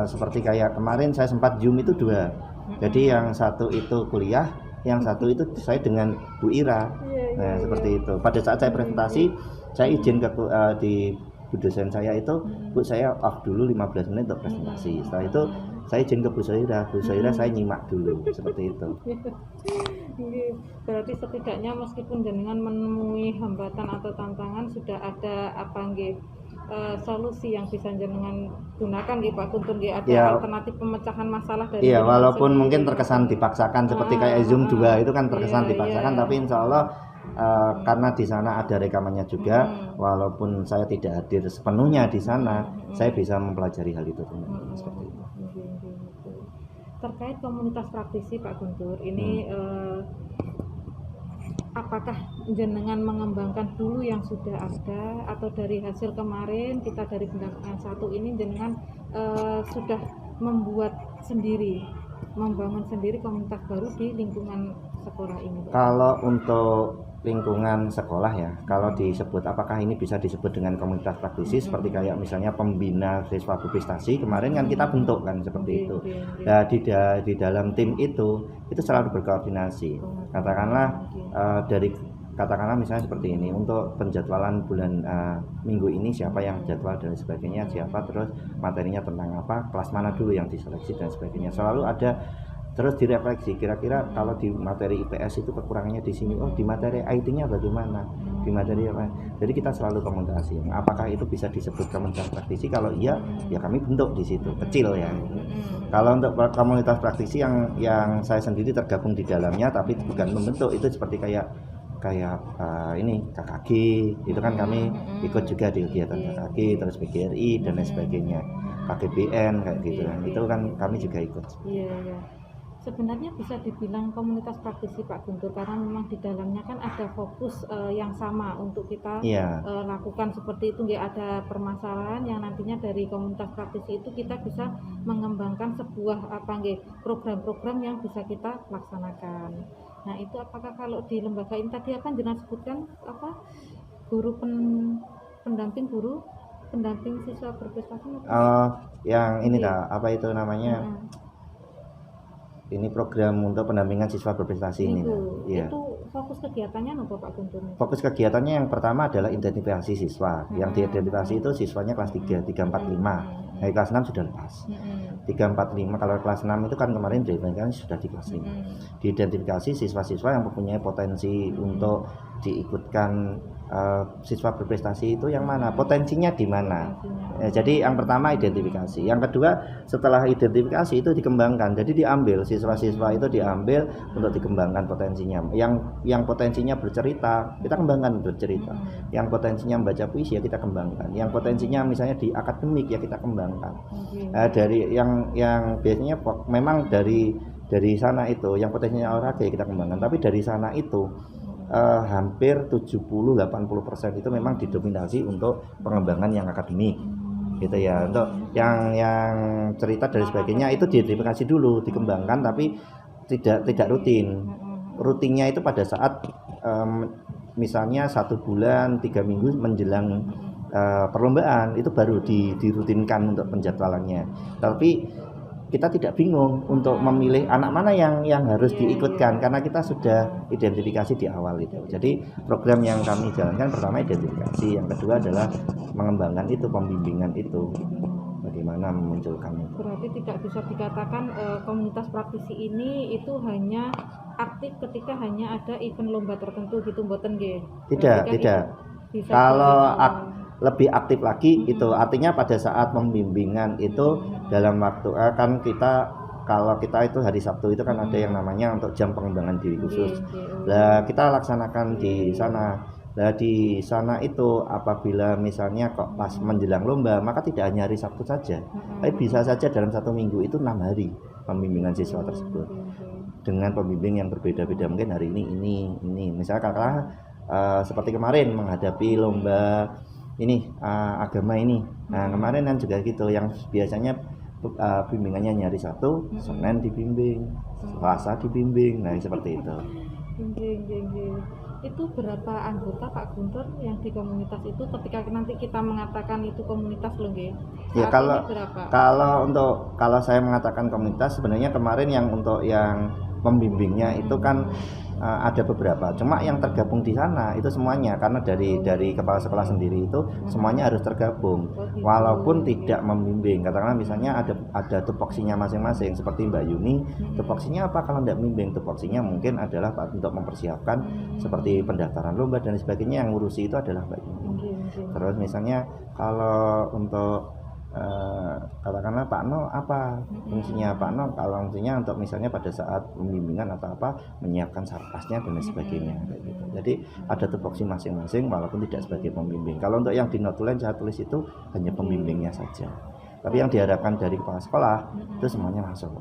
[SPEAKER 3] seperti kayak kemarin saya sempat Zoom itu 2. Jadi yang satu itu kuliah, yang satu itu saya dengan Bu Ira. Nah, seperti itu. Pada saat saya presentasi, saya izin ke di Bu dosen saya itu, Bu saya off dulu 15 menit untuk presentasi. Setelah itu saya izin ke Bu Soira saya nyimak dulu, seperti itu.
[SPEAKER 1] Berarti setidaknya meskipun jenengan menemui hambatan atau tantangan, sudah ada solusi yang bisa jenengan gunakan Pak Guntur, ada alternatif pemecahan masalah dari
[SPEAKER 3] walaupun mungkin terkesan dipaksakan seperti kayak Zoom 2 itu kan terkesan dipaksakan, tapi insya Allah karena di sana ada rekamannya juga, walaupun saya tidak hadir sepenuhnya di sana, saya bisa mempelajari hal itu seperti itu.
[SPEAKER 1] Terkait komunitas praktisi Pak Guntur ini, apakah jenengan mengembangkan dulu yang sudah ada, atau dari hasil kemarin kita dari pendampingan 1 ini jenengan sudah membangun sendiri komunitas baru di lingkungan
[SPEAKER 5] sekolah ini, Pak?
[SPEAKER 3] Kalau untuk lingkungan sekolah ya, kalau disebut apakah ini bisa disebut dengan komunitas praktisi seperti kayak misalnya pembina siswa berprestasi kemarin kan kita bentuk kan seperti itu. Nah, di dalam tim itu selalu berkoordinasi. Katakanlah katakanlah misalnya seperti ini untuk penjadwalan bulan minggu ini siapa yang jadwal dan sebagainya, siapa terus materinya tentang apa, kelas mana dulu yang diseleksi dan sebagainya. Selalu ada terus direfleksi kira-kira kalau di materi IPS itu kekurangannya di sini, oh di materi IT-nya bagaimana, di materi apa. Jadi kita selalu komunikasi. Apakah itu bisa disebut komunitas praktisi? Kalau iya, ya kami bentuk di situ kecil ya. Kalau untuk komunitas praktisi yang saya sendiri tergabung di dalamnya tapi bukan membentuk, itu seperti kayak ini KKG itu kan kami ikut juga di kegiatan KKG, terus PGRI dan lain sebagainya, KGBN kayak gitu kan, itu kan kami juga ikut.
[SPEAKER 5] Iya. Sebenarnya bisa dibilang komunitas praktisi Pak Guntur karena memang di dalamnya kan ada fokus yang sama untuk kita lakukan seperti itu. Nggak ada permasalahan yang nantinya dari komunitas praktisi itu kita bisa mengembangkan sebuah program-program yang bisa kita laksanakan. Nah itu apakah kalau di lembaga ini tadi akan jenengan sebutkan guru pendamping siswa berprestasi?
[SPEAKER 3] Yang ini apa itu namanya? Ini program untuk pendampingan siswa berprestasi ini.
[SPEAKER 5] Itu fokus kegiatannya apa Pak Guntur?
[SPEAKER 3] Fokus kegiatannya yang pertama adalah identifikasi siswa. Yang diidentifikasi itu siswanya kelas 3, 3, 4, 5. Dari kelas 6 sudah lepas. 3, 4, 5 kalau kelas 6 itu kan kemarin diidentifikasi sudah di kelas 5. Diidentifikasi siswa-siswa yang mempunyai potensi untuk diikutkan siswa berprestasi itu yang mana, potensinya di mana. Jadi yang pertama identifikasi, yang kedua setelah identifikasi itu dikembangkan. Jadi diambil siswa-siswa itu diambil untuk dikembangkan potensinya. Yang potensinya bercerita kita kembangkan bercerita. Yang potensinya membaca puisi ya kita kembangkan. Yang potensinya misalnya di akademik ya kita kembangkan. Dari yang biasanya memang dari sana itu yang potensinya olahraga ya kita kembangkan. Tapi dari sana itu hampir 70-80% itu memang didominasi untuk pengembangan yang akademik gitu ya. Untuk yang cerita dan sebagainya itu diidentifikasi dulu, dikembangkan tapi tidak rutin. Rutinnya itu pada saat misalnya 1 bulan 3 minggu menjelang perlombaan itu baru dirutinkan untuk penjadwalannya. Tapi kita tidak bingung untuk memilih anak mana yang harus diikutkan karena kita sudah identifikasi di awal itu. Jadi program yang kami jalankan pertama identifikasi, yang kedua adalah mengembangkan itu, pembimbingan itu, bagaimana memunculkan itu.
[SPEAKER 5] Berarti tidak bisa dikatakan komunitas praktisi ini itu hanya aktif ketika hanya ada event lomba tertentu gitu, mboten nggih?
[SPEAKER 3] Tidak. Kalau lebih aktif lagi itu artinya pada saat pembimbingan itu dalam waktu kan kalau kita itu hari Sabtu itu kan ada yang namanya untuk jam pengembangan diri khusus. Nah, kita laksanakan di sana. Nah, di sana itu apabila misalnya kok pas menjelang lomba, maka tidak hanya hari Sabtu saja. Tapi bisa saja dalam 1 minggu itu 6 hari pembimbingan siswa tersebut. Dengan pembimbing yang berbeda-beda, mungkin hari ini. Misalnya kakak seperti kemarin menghadapi lomba ini agama ini. Nah, kemarin kan juga gitu, yang biasanya bimbingannya hari Sabtu, Senin dibimbing, Selasa dibimbing. Nah, seperti itu.
[SPEAKER 5] Itu berapa anggota Pak Guntur yang di komunitas itu ketika nanti kita mengatakan itu komunitas loh nggih?
[SPEAKER 3] Ya kalau saya mengatakan komunitas sebenarnya kemarin yang untuk yang pembimbingnya itu kan ada beberapa, cuma yang tergabung di sana itu semuanya karena dari kepala sekolah sendiri itu semuanya harus tergabung walaupun tidak membimbing. Katakanlah misalnya ada tupoksinya masing-masing seperti Mbak Yuni, tupoksinya apa kalau tidak membimbing, tupoksinya mungkin adalah untuk mempersiapkan seperti pendaftaran lomba dan sebagainya, yang ngurusi itu adalah Mbak Yuni. Terus misalnya kalau untuk katakanlah Pak No apa fungsinya Pak No, kalau fungsinya untuk misalnya pada saat pembimbingan atau apa menyiapkan sarkasnya dan sebagainya kayak gitu. Jadi ada tupoksi masing-masing walaupun tidak sebagai pembimbing. Kalau untuk yang di notulen saya tulis itu hanya pembimbingnya saja, tapi yang diharapkan dari kepala sekolah itu semuanya masuk.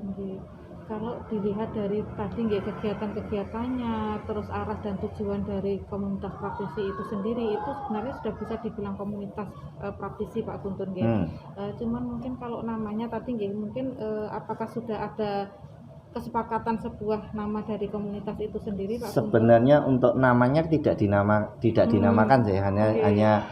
[SPEAKER 5] Kalau dilihat dari tadi nggih kegiatan-kegiatannya, terus arah dan tujuan dari komunitas praktisi itu sendiri itu sebenarnya sudah bisa dibilang komunitas praktisi Pak Guntur nggih. Cuman mungkin kalau namanya tadi nggih mungkin apakah sudah ada kesepakatan sebuah nama dari komunitas itu sendiri, Pak?
[SPEAKER 6] Sebenarnya untuk namanya tidak dinamakan sih, hanya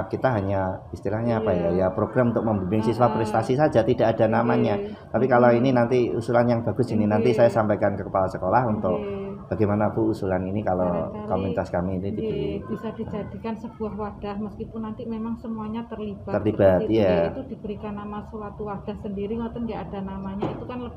[SPEAKER 6] kita hanya istilahnya apa ya program untuk membimbing siswa prestasi saja, tidak ada namanya. Tapi kalau ini nanti usulan yang bagus ini nanti saya sampaikan ke kepala sekolah untuk bagaimana Bu usulan ini kalau komunitas kami ini
[SPEAKER 5] bisa dijadikan sebuah wadah, meskipun nanti memang semuanya terlibat
[SPEAKER 6] ya.
[SPEAKER 5] Itu diberikan nama suatu wadah sendiri, ngoten nggak ada namanya, itu kan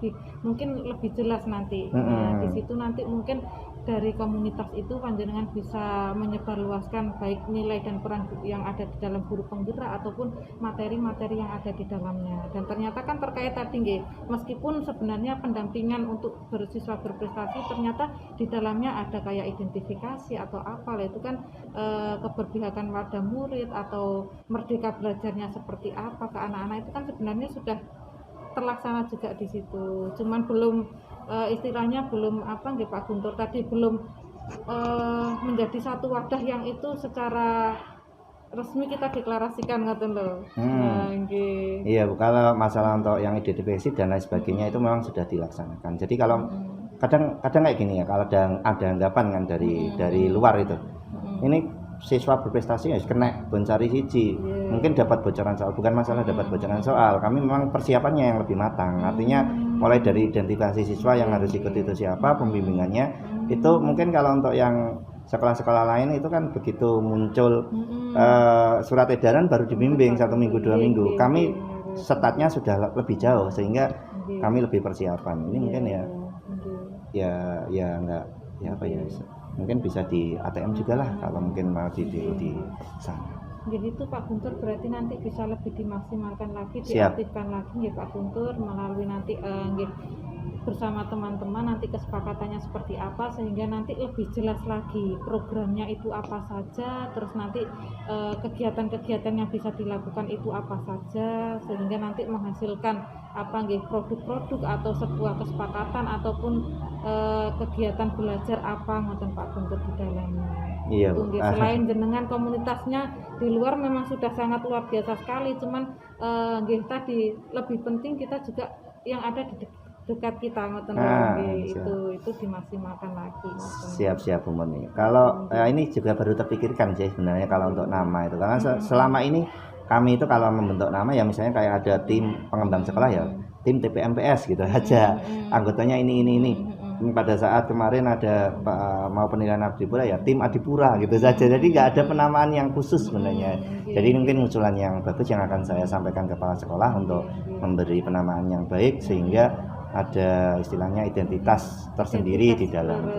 [SPEAKER 5] mungkin lebih jelas nanti. Nah, di situ nanti mungkin dari komunitas itu panjenengan bisa menyebarluaskan baik nilai dan peran yang ada di dalam guru penggerak ataupun materi-materi yang ada di dalamnya. Dan ternyata kan terkait tadi nggih, meskipun sebenarnya pendampingan untuk bersiswa berprestasi ternyata di dalamnya ada kayak identifikasi atau apa lah, itu kan keberpihakan wadah murid atau merdeka belajarnya seperti apa ke anak-anak, itu kan sebenarnya sudah terlaksana juga di situ. Cuman belum istilahnya belum apa nggih Pak Guntur tadi, belum menjadi satu wadah yang itu secara resmi kita deklarasikan ngoten lho. Nah, nggih.
[SPEAKER 6] Iya, kalau masalah untuk yang identifikasi dan lain sebagainya itu memang sudah dilaksanakan. Jadi kalau kadang kayak gini ya, kalau ada anggapan kan dari luar itu. Ini siswa berprestasi ya kena Bonsari siji. Mungkin dapat bocoran soal, bukan masalah dapat bocoran soal. Kami memang persiapannya yang lebih matang. Artinya mulai dari identifikasi siswa yang harus ikut itu siapa, pembimbingannya. Itu mungkin kalau untuk yang sekolah-sekolah lain itu kan begitu muncul surat edaran baru dibimbing 1 minggu 2 minggu. Kami startnya sudah lebih jauh sehingga kami lebih persiapan. Ini mungkin ya enggak ya apa ya, mungkin bisa di ATM juga lah kalau mungkin mau di sana.
[SPEAKER 5] Jadi itu Pak Guntur berarti nanti bisa lebih dimaksimalkan lagi, diaktifkan lagi ya Pak Guntur melalui nanti bersama teman-teman nanti kesepakatannya seperti apa, sehingga nanti lebih jelas lagi programnya itu apa saja, terus nanti kegiatan-kegiatan yang bisa dilakukan itu apa saja, sehingga nanti menghasilkan apa nggih produk-produk atau sebuah kesepakatan ataupun kegiatan belajar apa ngoten Pak Guntur di dalamnya.
[SPEAKER 6] Iya.
[SPEAKER 5] Selain jenengan komunitasnya di luar memang sudah sangat luar biasa sekali, cuman nggih tadi lebih penting kita juga yang ada di dekat kita ngoten itu dimaksimalkan lagi.
[SPEAKER 6] Siap Bu Moni. Kalau ini juga baru terpikirkan sih sebenarnya kalau untuk nama itu, karena selama ini kami itu kalau membentuk nama ya misalnya kayak ada tim pengembang sekolah ya tim TPMPS gitu aja, anggotanya ini. Pada saat kemarin ada mau penilaian Adipura ya tim Adipura gitu saja, jadi nggak ada penamaan yang khusus sebenarnya. Jadi mungkin usulan yang bagus yang akan saya sampaikan ke kepala sekolah untuk memberi penamaan yang baik sehingga ada istilahnya identitas tersendiri di dalam.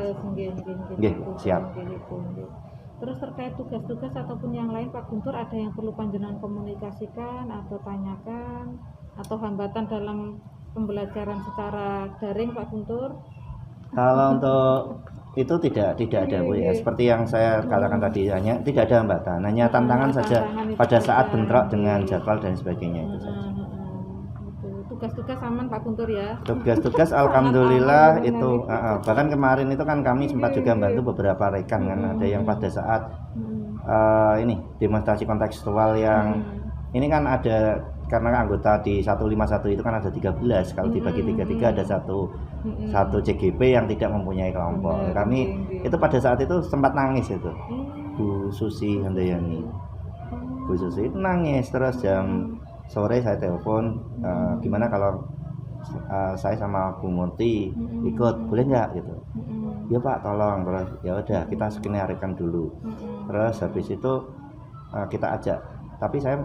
[SPEAKER 6] Siap.
[SPEAKER 5] Terus terkait tugas-tugas ataupun yang lain Pak Guntur, ada yang perlu panjenengan komunikasikan atau tanyakan atau hambatan dalam pembelajaran secara daring Pak Guntur?
[SPEAKER 6] Kalau untuk itu tidak ada Bu ya. Seperti yang saya katakan tadi, hanya tidak ada hambatan, hanya tantangan saja pada saat bentrok dengan jadwal dan sebagainya itu saja.
[SPEAKER 5] Tugas-tugas aman Pak Guntur ya?
[SPEAKER 6] Tugas-tugas alhamdulillah itu bahkan kemarin itu kan kami sempat juga bantu beberapa rekan kan, ada yang pada saat ini demonstrasi kontekstual yang ini kan ada, karena anggota di 151 itu kan ada 13, kalau dibagi 33 ada satu CGP yang tidak mempunyai kelompok. Kami itu pada saat itu sempat nangis itu, Bu Susi Handayani, Bu Susi itu nangis, terus jam sore saya telepon, gimana kalau saya sama Bu Murti ikut, boleh nggak gitu? Ya Pak tolong. Terus ya udah kita skenario dulu, terus habis itu kita ajak, tapi saya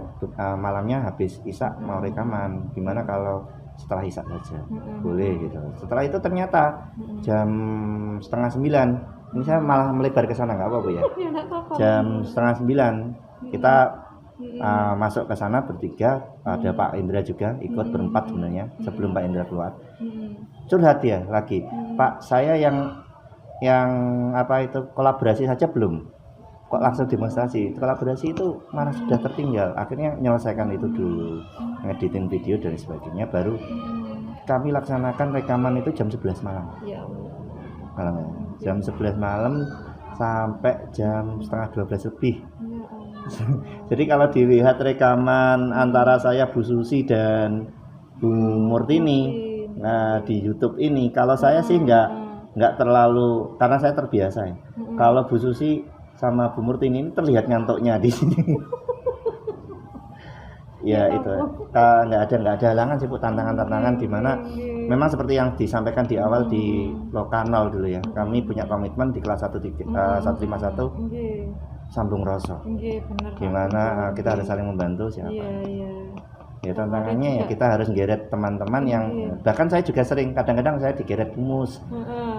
[SPEAKER 6] malamnya habis isak mau rekaman, gimana kalau setelah isak saja, boleh gitu. Setelah itu ternyata jam 8:30, ini saya malah melebar ke sana nggak apa-apa ya, jam 8:30 kita masuk ke sana bertiga, ada Pak Indra juga ikut, berempat sebenarnya sebelum Pak Indra keluar. Curhat dia lagi, Pak saya yang apa itu kolaborasi saja belum, kok langsung demonstrasi. Kolaborasi itu mana sudah tertinggal. Akhirnya menyelesaikan itu dulu, ngeditin video dan sebagainya, baru kami laksanakan rekaman itu jam 11 malam. Jam 11 malam sampai jam setengah 12 lebih. Jadi kalau dilihat rekaman antara saya, Bu Susi dan Bu Murtini di YouTube ini. Kalau saya sih nggak terlalu, karena saya terbiasa ya. Kalau Bu Susi sama Bu Murtini ini terlihat ngantuknya di sini. Ya itu nggak ada halangan sih Bu, tantangan-tantangan di mana memang seperti yang disampaikan di awal di Lokanal dulu ya, kami punya komitmen di kelas 151 sambung rasa, gimana kita harus saling membantu siapa. Ya tantangannya ya kita harus geret teman-teman yang bahkan saya juga sering, kadang-kadang saya digeret Mus,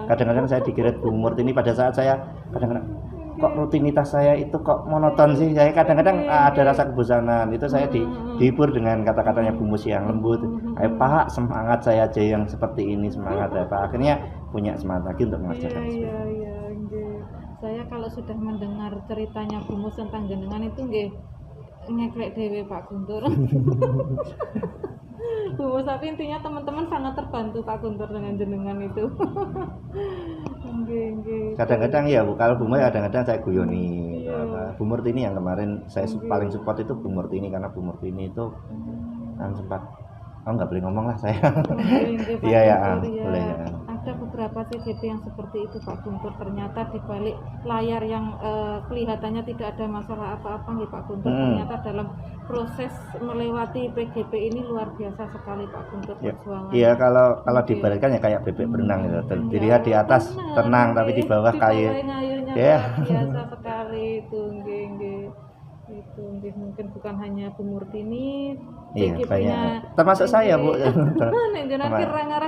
[SPEAKER 6] kadang-kadang saya digeret Bu Murtini. Pada saat saya kadang-kadang kok rutinitas saya itu kok monoton sih, saya kadang-kadang ada rasa kebosanan. Itu saya dihibur dengan kata-katanya Bu Mus yang lembut, ayo Pak, semangat, saya aja yang seperti ini, semangat ya Pak. Akhirnya punya semangat lagi untuk mengerjakan
[SPEAKER 5] saya kalau sudah mendengar ceritanya Bu Mus tentang jenengan itu ngeklek dewe Pak Guntur. Bu Mus, tapi intinya teman-teman sangat terbantu Pak Guntur dengan jenengan itu.
[SPEAKER 6] Kadang-kadang ya Bu, kalau Bu Mus kadang-kadang saya guyoni. Bu Murtini yang kemarin saya paling support itu Bu Murtini, karena Bu Murtini itu kan sempat nggak boleh ngomong lah saya. Iya ya, boleh ya.
[SPEAKER 5] Ada beberapa CGP yang seperti itu Pak Guntur, ternyata di balik layar yang kelihatannya tidak ada masalah apa-apa nih Pak Guntur, ternyata dalam proses melewati PGP ini luar biasa sekali Pak Guntur perjuangan.
[SPEAKER 6] Iya, kalau dibalikkan ya kayak bebek berenang gitu. Dilihat di atas tenang, tapi di bawah kayak
[SPEAKER 5] biasa sekali itu. Itu mungkin bukan hanya Bu Murtini,
[SPEAKER 6] banyak. Termasuk saya Bu.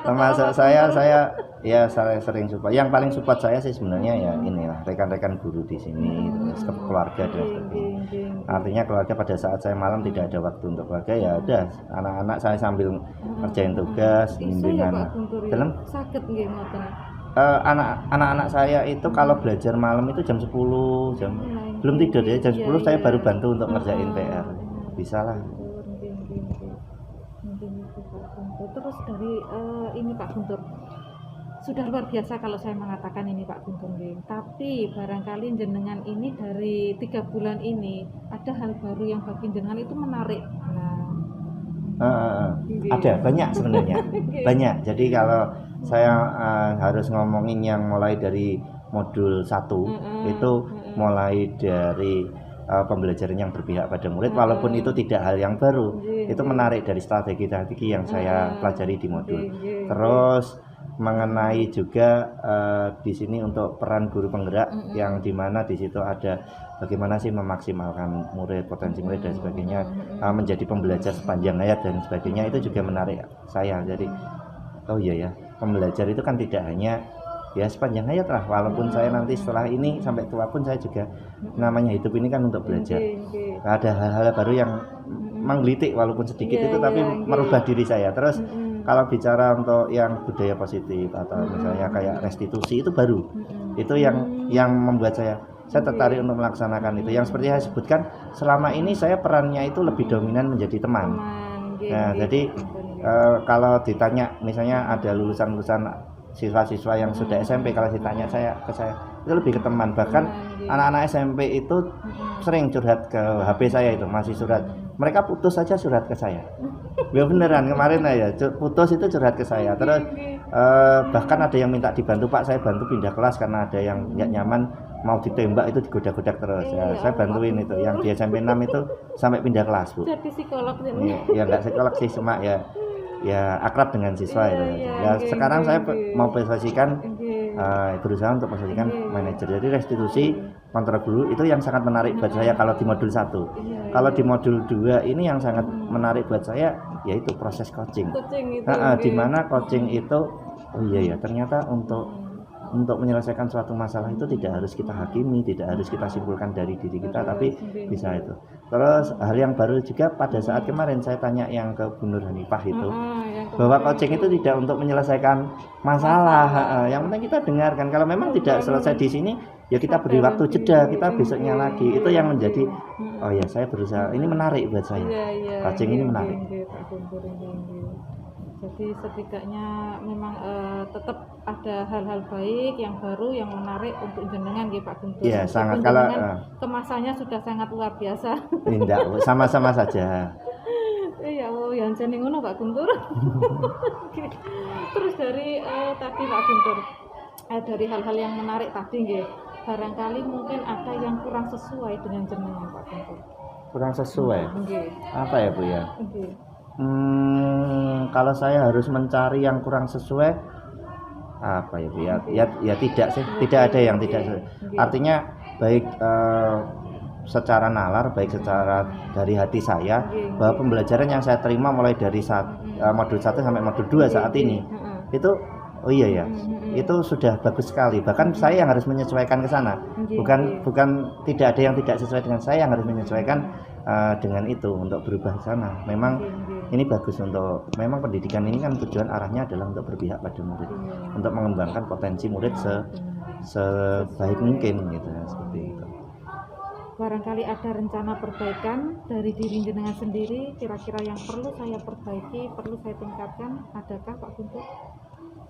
[SPEAKER 6] Termasuk saya sering support. Yang paling support saya sih sebenarnya ya inilah rekan-rekan guru di sini, terus keluarga dan sebagainya. Artinya keluarga pada saat saya malam tidak ada waktu untuk keluarga, ya udah anak-anak saya sambil ngerjain tugas, bimbingan. Dalam
[SPEAKER 5] sakit nggih ngoten.
[SPEAKER 6] Anak-anak saya itu kalau belajar malam itu jam 10 belum tidur ya, jam 10 saya baru bantu untuk ngerjain PR. Bisa lah.
[SPEAKER 5] Terus dari ini Pak Guntur, sudah luar biasa kalau saya mengatakan ini Pak Guntur, tapi barangkali jenengan ini dari 3 bulan ini ada hal baru yang bagi jenengan itu menarik.
[SPEAKER 6] Ada banyak sebenarnya. Banyak. Jadi kalau saya harus ngomongin yang mulai dari modul 1 itu mulai dari pembelajaran yang berpihak pada murid, walaupun itu tidak hal yang baru, itu menarik dari strategi-strategi yang saya pelajari di modul. Terus mengenai juga di sini untuk peran guru penggerak, yang dimana di situ ada bagaimana sih memaksimalkan murid, potensi murid dan sebagainya, menjadi pembelajar sepanjang hayat dan sebagainya, itu juga menarik saya. Jadi oh iya ya, pembelajar itu kan tidak hanya ya sepanjang hayat lah, walaupun saya nanti setelah ini sampai tua pun saya juga, namanya hidup ini kan untuk belajar. Ada hal-hal baru yang menggelitik walaupun sedikit itu, tapi merubah diri saya. Terus kalau bicara untuk yang budaya positif atau misalnya kayak restitusi, itu baru, itu yang membuat saya tertarik untuk melaksanakan itu. Yang seperti saya sebutkan, selama ini saya perannya itu lebih dominan menjadi teman. Nah jadi kalau ditanya misalnya ada lulusan-lulusan siswa-siswa yang sudah SMP, kalau ditanya ke saya itu lebih ke teman. Bahkan anak-anak SMP itu sering curhat ke HP saya, itu masih surat, mereka putus saja surat ke saya. Ya beneran, kemarin aja putus itu curhat ke saya. Terus bahkan ada yang minta dibantu, Pak saya bantu pindah kelas karena ada yang nggak nyaman, mau ditembak itu digodak-godak terus. Saya bantuin itu yang di SMP 6 itu sampai pindah kelas Bu.
[SPEAKER 5] Jadi psikolog ini.
[SPEAKER 6] Ya nggak psikolog sih, cuma ya akrab dengan siswa itu. Sekarang saya mau posisikan berusaha untuk posisikan manajer. Jadi restitusi kontrol guru itu yang sangat menarik buat saya kalau di modul 1. Kalau di modul 2 ini yang sangat menarik buat saya yaitu proses coaching. Di mana coaching itu ternyata untuk menyelesaikan suatu masalah itu tidak harus kita hakimi, tidak harus kita simpulkan dari diri kita, tapi bisa itu. Terus hal yang baru juga pada saat kemarin saya tanya yang ke Bu Nur Hanifah itu, bahwa coaching itu tidak untuk menyelesaikan masalah. Yang penting kita dengarkan. Kalau memang tidak selesai di sini, ya kita beri waktu jeda, kita besoknya lagi. Itu yang menjadi saya berusaha. Ini menarik buat saya. Coaching ini menarik.
[SPEAKER 5] Jadi setidaknya memang tetap ada hal-hal baik yang baru yang menarik untuk jenengan Pak Guntur.
[SPEAKER 6] Iya, sangat. Kalau
[SPEAKER 5] kemasannya sudah sangat luar biasa.
[SPEAKER 6] Tidak, sama-sama saja.
[SPEAKER 5] Iya, yang jeneng ngono Pak Guntur. Terus dari tadi Pak Guntur, dari hal-hal yang menarik tadi nggih, barangkali mungkin ada yang kurang sesuai dengan jenengan Pak Guntur.
[SPEAKER 6] Kurang sesuai.
[SPEAKER 5] Nggih.
[SPEAKER 6] Apa ya Bu ya?
[SPEAKER 5] Nggih.
[SPEAKER 6] Kalau saya harus mencari yang kurang sesuai apa ya Bu ya? Ya tidak sih, tidak ada yang tidak sesuai. Artinya baik secara nalar, baik secara dari hati saya, bahwa pembelajaran yang saya terima mulai dari modul 1 sampai modul 2 saat ini itu oh iya ya, itu sudah bagus sekali. Bahkan saya yang harus menyesuaikan ke sana, bukan tidak ada yang tidak sesuai dengan saya yang harus menyesuaikan dengan itu untuk berubah ke sana. Memang ini bagus untuk, memang pendidikan ini kan tujuan arahnya adalah untuk berpihak pada murid, untuk mengembangkan potensi murid sebaik mungkin gitu ya, seperti itu.
[SPEAKER 5] Barangkali ada rencana perbaikan dari diri jenengan sendiri, kira-kira yang perlu saya perbaiki, perlu saya tingkatkan, adakah Pak Guntur?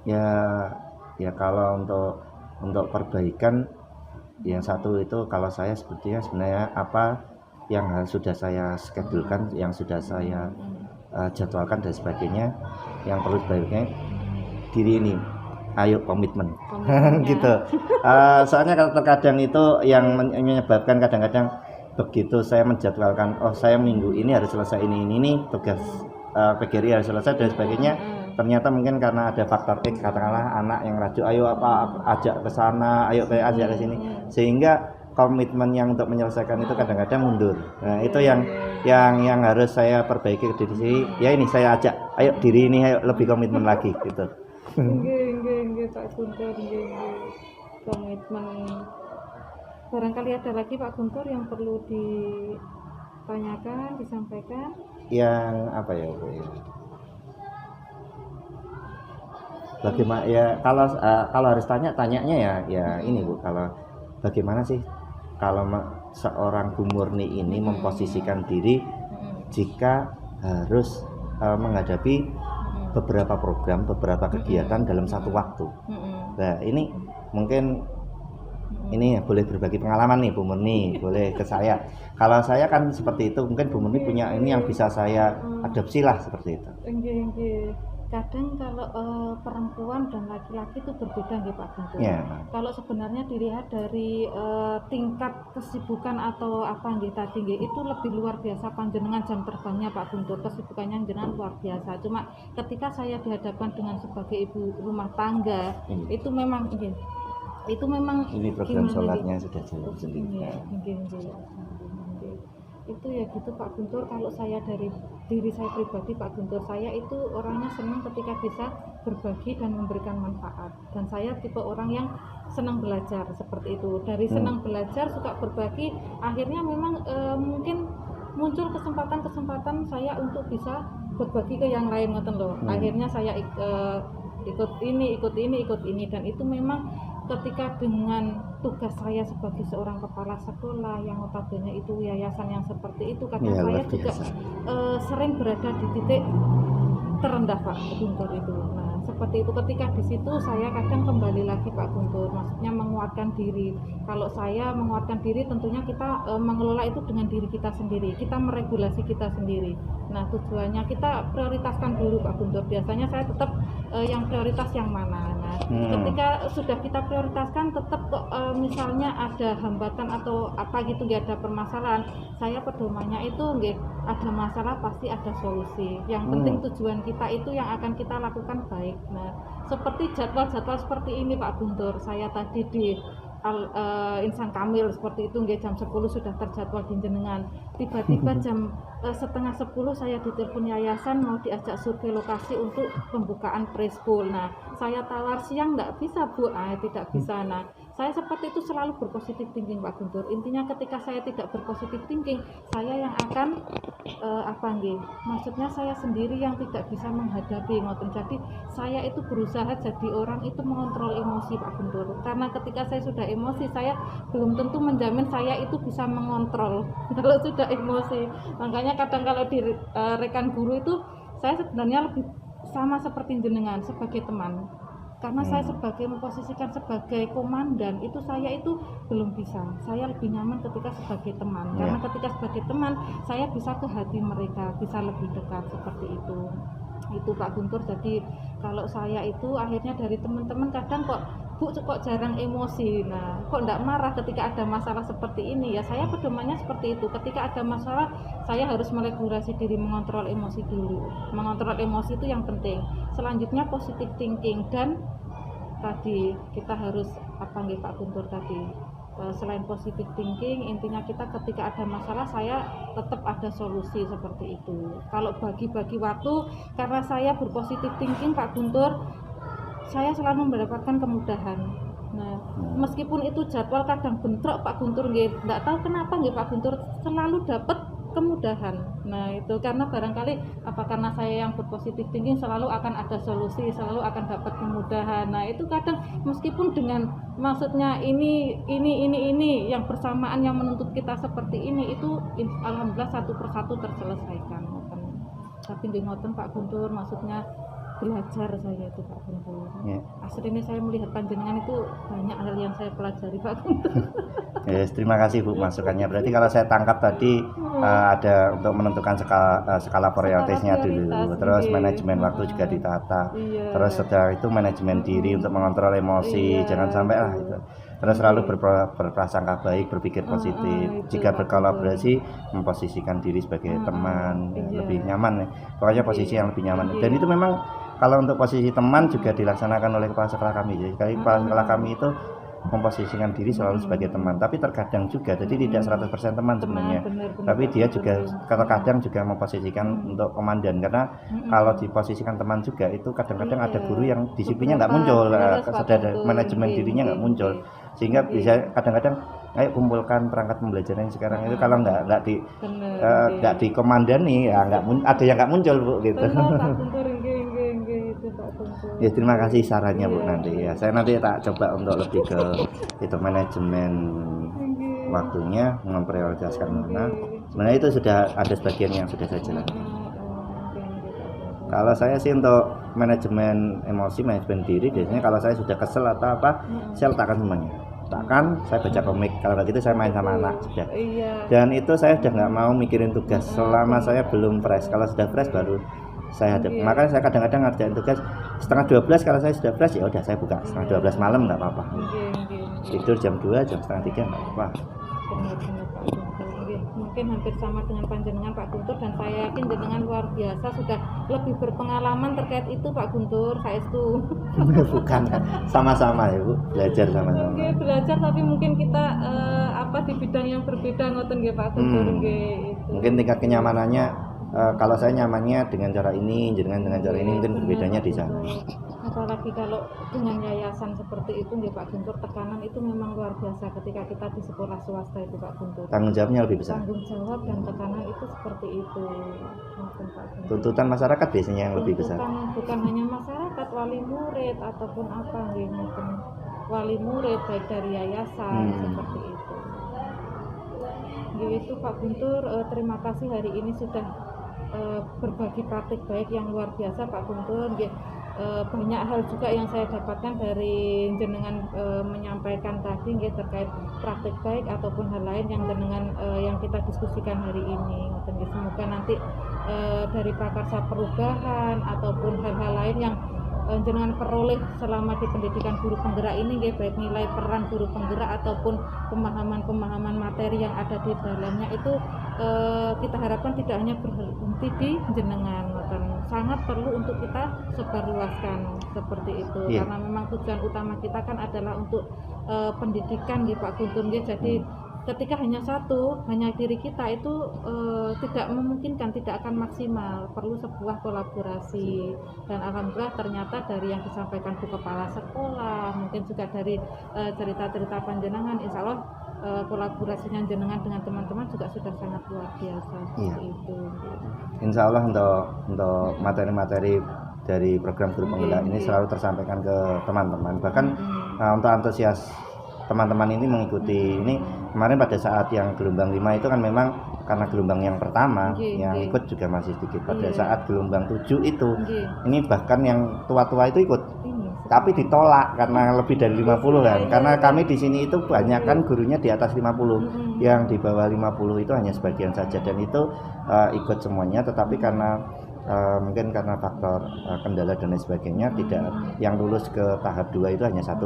[SPEAKER 6] Ya kalau untuk perbaikan yang satu itu, kalau saya sebenarnya apa yang sudah saya schedulekan, yang sudah saya jadwalkan dan sebagainya, yang perlu dibaiknya diri ini. Ayo komitmen gitu. Soalnya terkadang itu yang menyebabkan kadang-kadang begitu saya menjadwalkan, oh saya minggu ini harus selesai ini tugas PGRI harus selesai dan sebagainya, ternyata mungkin karena ada faktor X, katakanlah anak yang rajuk, ayo ajak ke sana, ayo ajak ke sini, sehingga komitmen yang untuk menyelesaikan itu kadang-kadang mundur. Nah itu yang harus saya perbaiki ke diri sendiri. Ya ini saya ajak, ayo diri ini ayo lebih komitmen lagi gitu.
[SPEAKER 5] Nggih Pak Guntur, komitmen. Barangkali ada lagi Pak Guntur yang perlu ditanyakan, disampaikan?
[SPEAKER 6] Yang apa ya Bu? Bagaimana ya kalau harus tanyanya ya ini Bu, kalau bagaimana sih kalau seorang Bu Murni ini memposisikan diri jika harus menghadapi beberapa program, beberapa kegiatan dalam satu waktu. Nah ini mungkin ini boleh berbagi pengalaman nih Bu Murni, boleh ke saya. Kalau saya kan seperti itu, mungkin Bu Murni punya ini yang bisa saya adopsi lah seperti itu.
[SPEAKER 5] Enggak. Kadang kalau perempuan dan laki-laki itu berbeda nggih Pak Guntur. Kalau sebenarnya dilihat dari tingkat kesibukan atau apa nggih tadi nggih, itu lebih luar biasa panjenengan jam terbangnya Pak Guntur, kesibukannya jenengan luar biasa. Cuma ketika saya dihadapkan dengan sebagai ibu rumah tangga, itu memang
[SPEAKER 6] ini program sholatnya sudah jalan sendiri.
[SPEAKER 5] Itu ya gitu Pak Guntur. Kalau saya dari diri saya pribadi Pak Guntur, saya itu orangnya senang ketika bisa berbagi dan memberikan manfaat, dan saya tipe orang yang senang belajar seperti itu. Dari senang belajar, suka berbagi, akhirnya memang mungkin muncul kesempatan saya untuk bisa berbagi ke yang lain, ngoten loh. Akhirnya saya ikut ini, dan itu memang ketika dengan tugas saya sebagai seorang kepala sekolah yang notabene itu yayasan yang seperti itu, kadang saya juga sering berada di titik terendah Pak Guntur itu. Nah seperti itu, ketika di situ saya kadang kembali lagi Pak Guntur, maksudnya menguatkan diri. Kalau saya menguatkan diri, tentunya kita mengelola itu dengan diri kita sendiri, kita meregulasi kita sendiri. Nah tujuannya kita prioritaskan dulu Pak Guntur. Biasanya saya tetap yang prioritas yang mana. Nah ketika sudah kita prioritaskan, tetap kok misalnya ada hambatan atau apa gitu, nggak ada permasalahan, saya pedomannya itu nggak ada masalah pasti ada solusi. Yang penting tujuan kita itu yang akan kita lakukan baik. Nah seperti jadwal-jadwal seperti ini Pak Guntur, saya tadi di Insan Kamil seperti itu nggak, jam 10 sudah terjadwal di jenengan, tiba-tiba jam setengah 10 saya ditelepon yayasan mau diajak survei lokasi untuk pembukaan preschool. Nah saya tawar siang nggak bisa Bu, tidak bisa. Nah saya seperti itu selalu berpositif thinking Pak Guntur. Intinya ketika saya tidak berpositif thinking, saya yang akan maksudnya saya sendiri yang tidak bisa menghadapi ngoten. Jadi saya itu berusaha jadi orang itu mengontrol emosi Pak Guntur, karena ketika saya sudah emosi, saya belum tentu menjamin saya itu bisa mengontrol kalau sudah emosi. Makanya kadang kalau di rekan guru itu saya sebenarnya lebih sama seperti jenengan sebagai teman. karena saya memposisikan sebagai komandan itu, saya itu belum bisa. Saya lebih nyaman ketika sebagai teman, karena ketika sebagai teman saya bisa ke hati mereka, bisa lebih dekat seperti itu Pak Guntur. Jadi kalau saya itu akhirnya dari teman-teman kadang kok jarang emosi, nah kok enggak marah ketika ada masalah seperti ini, ya saya pedomannya seperti itu. Ketika ada masalah saya harus meregulasi diri, mengontrol emosi dulu. Mengontrol emosi itu yang penting. Selanjutnya positive thinking, dan tadi kita harus apa nih Pak Guntur tadi, selain positive thinking, intinya kita ketika ada masalah saya tetap ada solusi seperti itu. Kalau bagi-bagi waktu, karena saya berpositive thinking Pak Guntur, saya selalu mendapatkan kemudahan. Nah, meskipun itu jadwal kadang bentrok Pak Guntur, nggak tahu kenapa Pak Guntur selalu dapat kemudahan. Nah itu karena barangkali karena saya yang berpositif thinking, selalu akan ada solusi, selalu akan dapat kemudahan. Nah itu kadang meskipun dengan maksudnya ini yang bersamaan yang menuntut kita seperti ini, itu alhamdulillah satu persatu terselesaikan. Tapi di ngoten Pak Guntur, maksudnya belajar saya itu Pak Guntur. Aslinya saya melihat panjenengan itu banyak hal yang saya pelajari Pak Guntur.
[SPEAKER 6] Yes, terima kasih Bu masukannya. Berarti kalau saya tangkap tadi ada untuk menentukan skala prioritasnya dulu, terus manajemen waktu juga ditata, terus setelah itu manajemen diri untuk mengontrol emosi, jangan sampai itu. Terus selalu berprasangka baik, berpikir positif. Jika berkolaborasi, memposisikan diri sebagai teman, lebih nyaman. Pokoknya posisi yang lebih nyaman. Dan itu memang kalau untuk posisi teman juga dilaksanakan oleh kepala sekolah kami. Jadi kepala sekolah kami itu memposisikan diri selalu sebagai teman, tapi terkadang juga, jadi tidak 100% teman sebenarnya, tapi dia juga kadang juga memposisikan untuk komandan, karena kalau diposisikan teman juga itu kadang-kadang ada guru yang disiplinnya nggak muncul, manajemen dirinya nggak muncul, sehingga bisa kadang-kadang ayo kumpulkan perangkat pembelajaran yang sekarang itu, kalau nggak dikomandani ya ada yang nggak muncul Bu gitu. Ya terima kasih sarannya Bu nanti ya. Saya nanti tak coba untuk lebih ke itu manajemen waktunya, memprioritaskan mana. Sebenarnya itu sudah ada sebagian yang sudah saya jelaskan. Kalau saya sih untuk manajemen emosi, manajemen diri, biasanya kalau saya sudah kesel atau apa, saya letakkan semuanya. Letakkan, saya baca komik. Kalau nggak gitu saya main sama anak sudah. Dan itu saya sudah nggak mau mikirin tugas selama saya belum fresh. Kalau sudah fresh baru saya hadap. Makanya saya kadang-kadang ngerjain tugas setengah 12, kalau saya sudah fresh ya udah saya buka setengah 12 malam nggak apa-apa. Tidur jam 2, jam setengah 3 nggak apa-apa.
[SPEAKER 5] Mungkin hampir sama dengan panjenengan Pak Guntur, dan saya yakin jenengan luar biasa sudah lebih berpengalaman terkait itu Pak Guntur. Saya itu
[SPEAKER 6] bukan kan, sama-sama ya Bu, belajar sama-sama.
[SPEAKER 5] Belajar, tapi mungkin kita di bidang yang berbeda ngoten nggih Pak Guntur nggih.
[SPEAKER 6] Mungkin tingkat kenyamanannya kalau saya nyamannya dengan cara ini, dengan cara ini, mungkin berbedanya di sana.
[SPEAKER 5] Apalagi kalau dengan yayasan seperti itu nggih Pak Guntur, tekanan itu memang luar biasa ketika kita di sekolah swasta itu Pak Guntur.
[SPEAKER 6] Tanggung jawabnya lebih besar.
[SPEAKER 5] Tanggung jawab dan tekanan itu seperti itu.
[SPEAKER 6] Tuntutan masyarakat biasanya yang lebih besar.
[SPEAKER 5] Bukan hanya masyarakat, wali murid ataupun apa nggih, mungkin wali murid baik dari yayasan seperti itu. Itu Pak Guntur, terima kasih hari ini sudah berbagi praktik baik yang luar biasa Pak Guntur. Banyak hal juga yang saya dapatkan dari jenengan menyampaikan tadi terkait praktik baik ataupun hal lain yang jenengan yang kita diskusikan hari ini. Semoga nanti dari prakarsa perubahan ataupun hal-hal lain yang jenengan peroleh selama di pendidikan guru penggerak ini, baik nilai peran guru penggerak ataupun pemahaman-pemahaman materi yang ada di dalamnya itu kita harapkan tidak hanya berhenti di jenengan, sangat perlu untuk kita sebarluaskan seperti itu. Karena memang tujuan utama kita kan adalah untuk pendidikan Pak Guntur. Jadi ketika hanya diri kita itu tidak memungkinkan, tidak akan maksimal, perlu sebuah kolaborasi. Dan alhamdulillah ternyata dari yang disampaikan Bu Kepala Sekolah, mungkin juga dari cerita-cerita panjenengan, insya Allah kolaborasinya jenengan dengan teman-teman juga sudah sangat luar biasa. Itu.
[SPEAKER 6] Insya Allah untuk materi-materi dari program guru penggerak ini selalu tersampaikan ke teman-teman. Bahkan untuk antusias teman-teman ini mengikuti ini. Kemarin pada saat yang gelombang 5 itu kan memang karena gelombang yang pertama yang ikut juga masih sedikit. Pada saat gelombang 7 itu ini bahkan yang tua-tua itu ikut. tapi ditolak karena lebih dari 50 kan. Karena kami di sini itu banyak kan gurunya di atas 50, yang di bawah 50 itu hanya sebagian saja, dan itu ikut semuanya, tetapi karena mungkin karena faktor kendala dan lain sebagainya tidak, yang lulus ke tahap 2 itu hanya 1,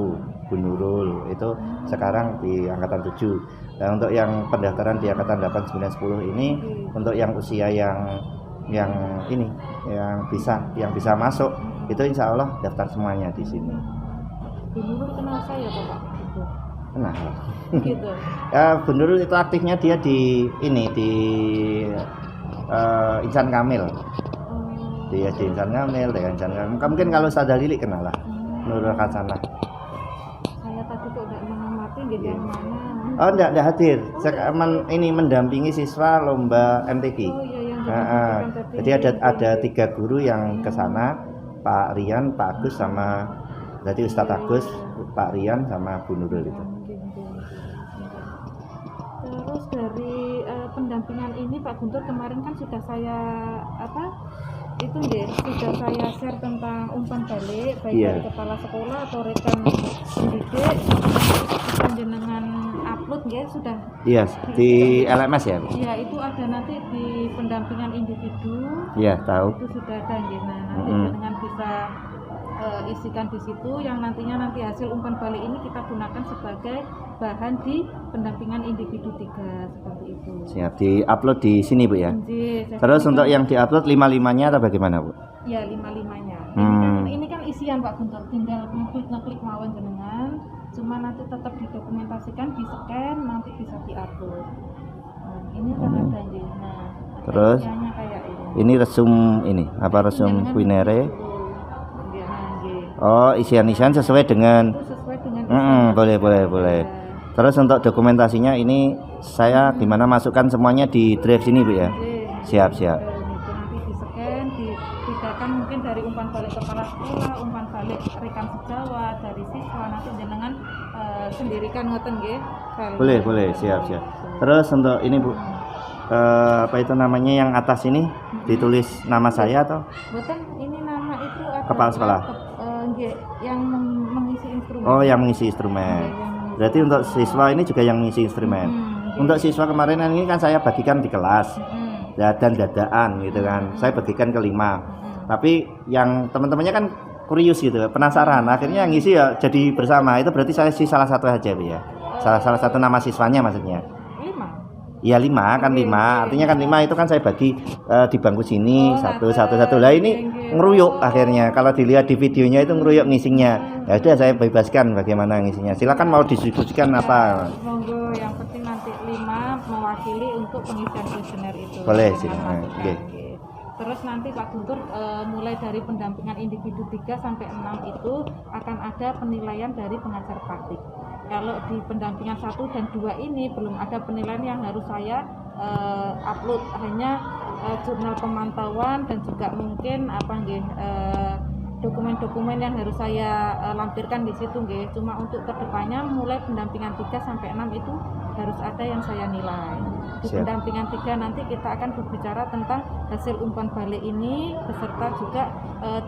[SPEAKER 6] Bu Nurul, itu sekarang di angkatan 7. Nah, untuk yang pendaftaran di angkatan 8, 9, 10 ini untuk yang usia yang ini yang bisa masuk itu insya Allah daftar semuanya di sini.
[SPEAKER 5] Bu Nurul kenal saya Pak?
[SPEAKER 6] Kenal.
[SPEAKER 5] Gitu.
[SPEAKER 6] Ya, Bu Nurul itu aktifnya dia di Insan Kamil. Dia di Insan Kamil, mungkin kalau Sada Lili kenal lah. Nurul Hasanah.
[SPEAKER 5] Saya tadi kok enggak mengamati gitu yang mana.
[SPEAKER 6] Oh, enggak hadir. Ini mendampingi siswa lomba MTQ.
[SPEAKER 5] Oh iya, yang
[SPEAKER 6] jadi ada 3 guru yang ke sana, Pak Rian, Pak Agus sama jadi Ustadz Agus, Pak Rian sama Bu Nurul itu.
[SPEAKER 5] Terus dari pendampingan ini Pak Guntur kemarin kan sudah saya sudah saya share tentang umpan balik baik dari kepala sekolah atau rekan pendidik, panjenengan upload ya sudah.
[SPEAKER 6] Iya, di LMS ya.
[SPEAKER 5] Iya, itu ada nanti di pendampingan individu.
[SPEAKER 6] Iya, tahu.
[SPEAKER 5] Itu sudah ada ya. Nah, nanti dengan bisa isikan di situ yang nantinya hasil umpan balik ini kita gunakan sebagai bahan di pendampingan individu 3 seperti itu. Siap,
[SPEAKER 6] di-upload di sini Bu ya. Terus untuk yang di-upload 5-5-nya atau bagaimana Bu?
[SPEAKER 5] Ya, 5-5-nya. Ini kan isian Pak Guntur, tinggal ngeklik mawon jenengan, cuma nanti tetap didokumentasikan, di-scan, nanti bisa di-upload. Nah, ini kan ada ya. Nah,
[SPEAKER 6] terus
[SPEAKER 5] kayak
[SPEAKER 6] ini resum resum kuinere. Oh, isian-isian sesuai dengan boleh. Terus untuk dokumentasinya ini saya gimana masukkan semuanya di drive sini Bu ya? Siap.
[SPEAKER 5] Nanti di-scan, dibedakan mungkin dari umpan balik kepala sekolah, umpan balik rekan sejawat, dari siswa, nanti jenengan sendirikan ngoten nggih.
[SPEAKER 6] Boleh, siap. Terus untuk ini Bu, apa itu namanya yang atas ini ditulis nama saya atau?
[SPEAKER 5] Boten, ini nama itu
[SPEAKER 6] kepala sekolah.
[SPEAKER 5] Yang mengisi instrumen.
[SPEAKER 6] Oh, yang mengisi instrumen. Berarti untuk siswa ini juga yang mengisi instrumen. Untuk siswa kemarin ini kan saya bagikan di kelas. Dan dadaan gitu kan. Saya bagikan ke 5. Tapi yang teman-temannya kan kurius gitu, penasaran. Akhirnya yang ngisi ya jadi bersama. Itu berarti saya isi salah satu aja Bu ya. Salah satu nama siswanya maksudnya. 5. Iya 5 kan 5. Artinya kan 5 itu kan saya bagi di bangku sini satu. Lah ini ngeruyuk akhirnya. Kalau dilihat di videonya itu ngeruyuk ngisinya. Ya sudah saya bebaskan bagaimana ngisinya. Silakan mau didistribusikan apa.
[SPEAKER 5] Monggo, yang penting nanti 5 mewakili untuk pengisian kuesioner itu.
[SPEAKER 6] Boleh silakan.
[SPEAKER 5] Terus nanti Pak Guntur mulai dari pendampingan individu 3 sampai 6 itu akan ada penilaian dari pengajar praktik. Kalau di pendampingan 1 dan 2 ini belum ada penilaian yang harus saya upload, hanya jurnal pemantauan dan juga mungkin dokumen-dokumen yang harus saya lampirkan di situ nggih. Cuma untuk kedepannya mulai pendampingan 3 sampai 6 itu harus ada yang saya nilai. Di pendampingan 3 nanti kita akan berbicara tentang hasil umpan balik ini beserta juga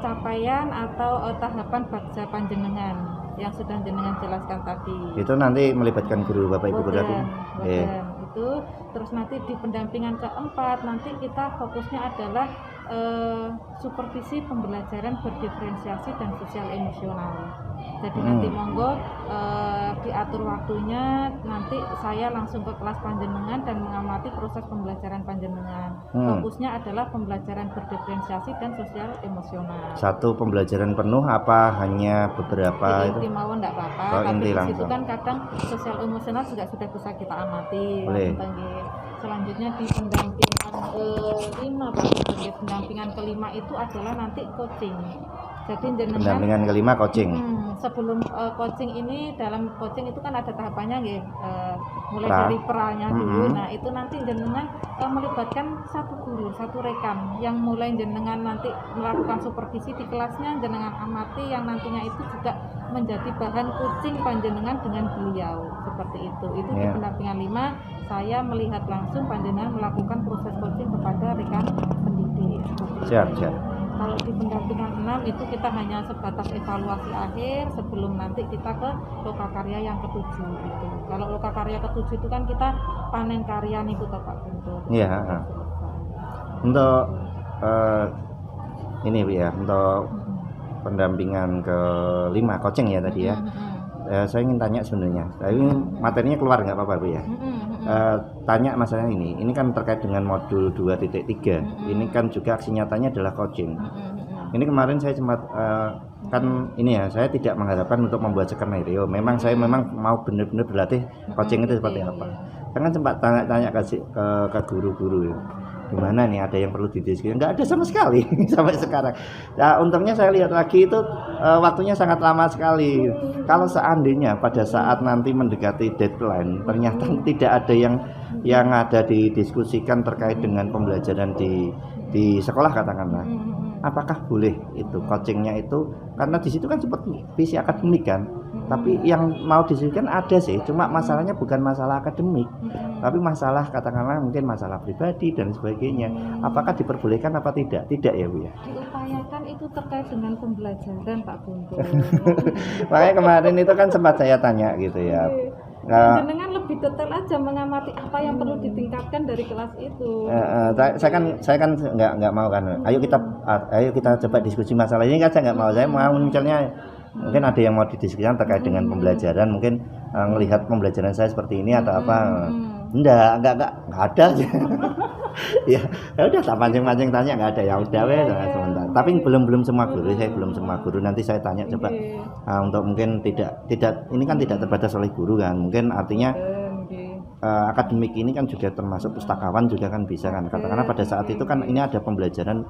[SPEAKER 5] capaian atau tahapan bakja panjenengan yang sudah jenengan jelaskan tadi.
[SPEAKER 6] Itu nanti melibatkan guru Bapak Ibu berarti.
[SPEAKER 5] Itu terus nanti di pendampingan keempat nanti kita fokusnya adalah supervisi pembelajaran berdiferensiasi dan sosial emosional. Jadi nanti monggo diatur waktunya, nanti saya langsung ke kelas panjenengan dan mengamati proses pembelajaran panjenengan. Fokusnya adalah pembelajaran berdiferensiasi dan sosial emosional.
[SPEAKER 6] Satu pembelajaran penuh apa hanya beberapa
[SPEAKER 5] itu? Inti mawon enggak apa-apa, tapi di situ kan kadang sosial emosional juga sudah bisa kita amati. Selanjutnya di pendampingan 5 Pak, pendampingan kelima itu adalah nanti coaching. Jadi
[SPEAKER 6] pendampingan kelima coaching.
[SPEAKER 5] Sebelum coaching ini, dalam coaching itu kan ada tahapannya nggih. Mulai dari peranya dulu. Nah, itu nanti jenengan melibatkan satu guru, satu rekan yang mulai jenengan nanti melakukan supervisi di kelasnya, jenengan amati yang nantinya itu juga menjadi bahan coaching panjenengan dengan beliau. Seperti itu. Itu di pendampingan 5 saya melihat langsung panjenengan melakukan proses coaching kepada rekan pendidik.
[SPEAKER 6] Siap.
[SPEAKER 5] Kalau di pendampingan 6 itu kita hanya sebatas evaluasi akhir sebelum nanti kita ke lokakarya yang ke-7 gitu. Kalau lokakarya ke-7 itu kan kita panen karya nih Pak Guntur.
[SPEAKER 6] Iya. Untuk ini Bu ya, untuk pendampingan ke-5 coaching ya tadi ya. Saya ingin tanya sebenarnya, tapi materinya keluar nggak apa-apa Bu ya. Tanya masalah ini kan terkait dengan modul 2.3. Ini kan juga aksi nyatanya adalah coaching. Ini kemarin saya sempat kan ini ya, saya tidak mengharapkan untuk membuat skenario. Memang saya memang mau benar-benar berlatih coaching itu seperti apa. Saya kan sempat tanya ke guru-guru ya. Gimana nih, ada yang perlu didiskusikan? Nggak ada sama sekali sampai sekarang. Nah, untungnya saya lihat lagi itu waktunya sangat lama sekali. Kalau seandainya pada saat nanti mendekati deadline ternyata tidak ada yang ada didiskusikan terkait dengan pembelajaran di sekolah katakanlah, apakah boleh itu coachingnya itu, karena di situ kan seperti visi akademik kan, tapi yang mau diskusikan ada sih, cuma masalahnya bukan masalah akademik, tapi masalah katakanlah mungkin masalah pribadi dan sebagainya. Apakah diperbolehkan apa tidak? Tidak ya Bu ya?
[SPEAKER 5] Diupayakan itu terkait dengan pembelajaran Pak Guntur.
[SPEAKER 6] Makanya kemarin itu kan sempat saya tanya gitu ya.
[SPEAKER 5] Jenengan lebih detail aja mengamati apa yang perlu ditingkatkan dari kelas itu.
[SPEAKER 6] Saya kan nggak mau kan. Ayo kita coba diskusi masalah ini kan, saya nggak mau. Saya mau misalnya mungkin ada yang mau didiskusikan terkait dengan pembelajaran, mungkin melihat pembelajaran saya seperti ini atau apa. Enggak ada aja. Ya udah tak pancing-pancing tanya, nggak ada, ya udah wes sebentar. Tapi belum semua guru, saya belum semua guru, nanti saya tanya coba untuk mungkin tidak ini kan tidak terbatas oleh guru kan, mungkin artinya akademik ini kan juga termasuk pustakawan juga kan bisa kan, katakanlah pada saat itu kan ini ada pembelajaran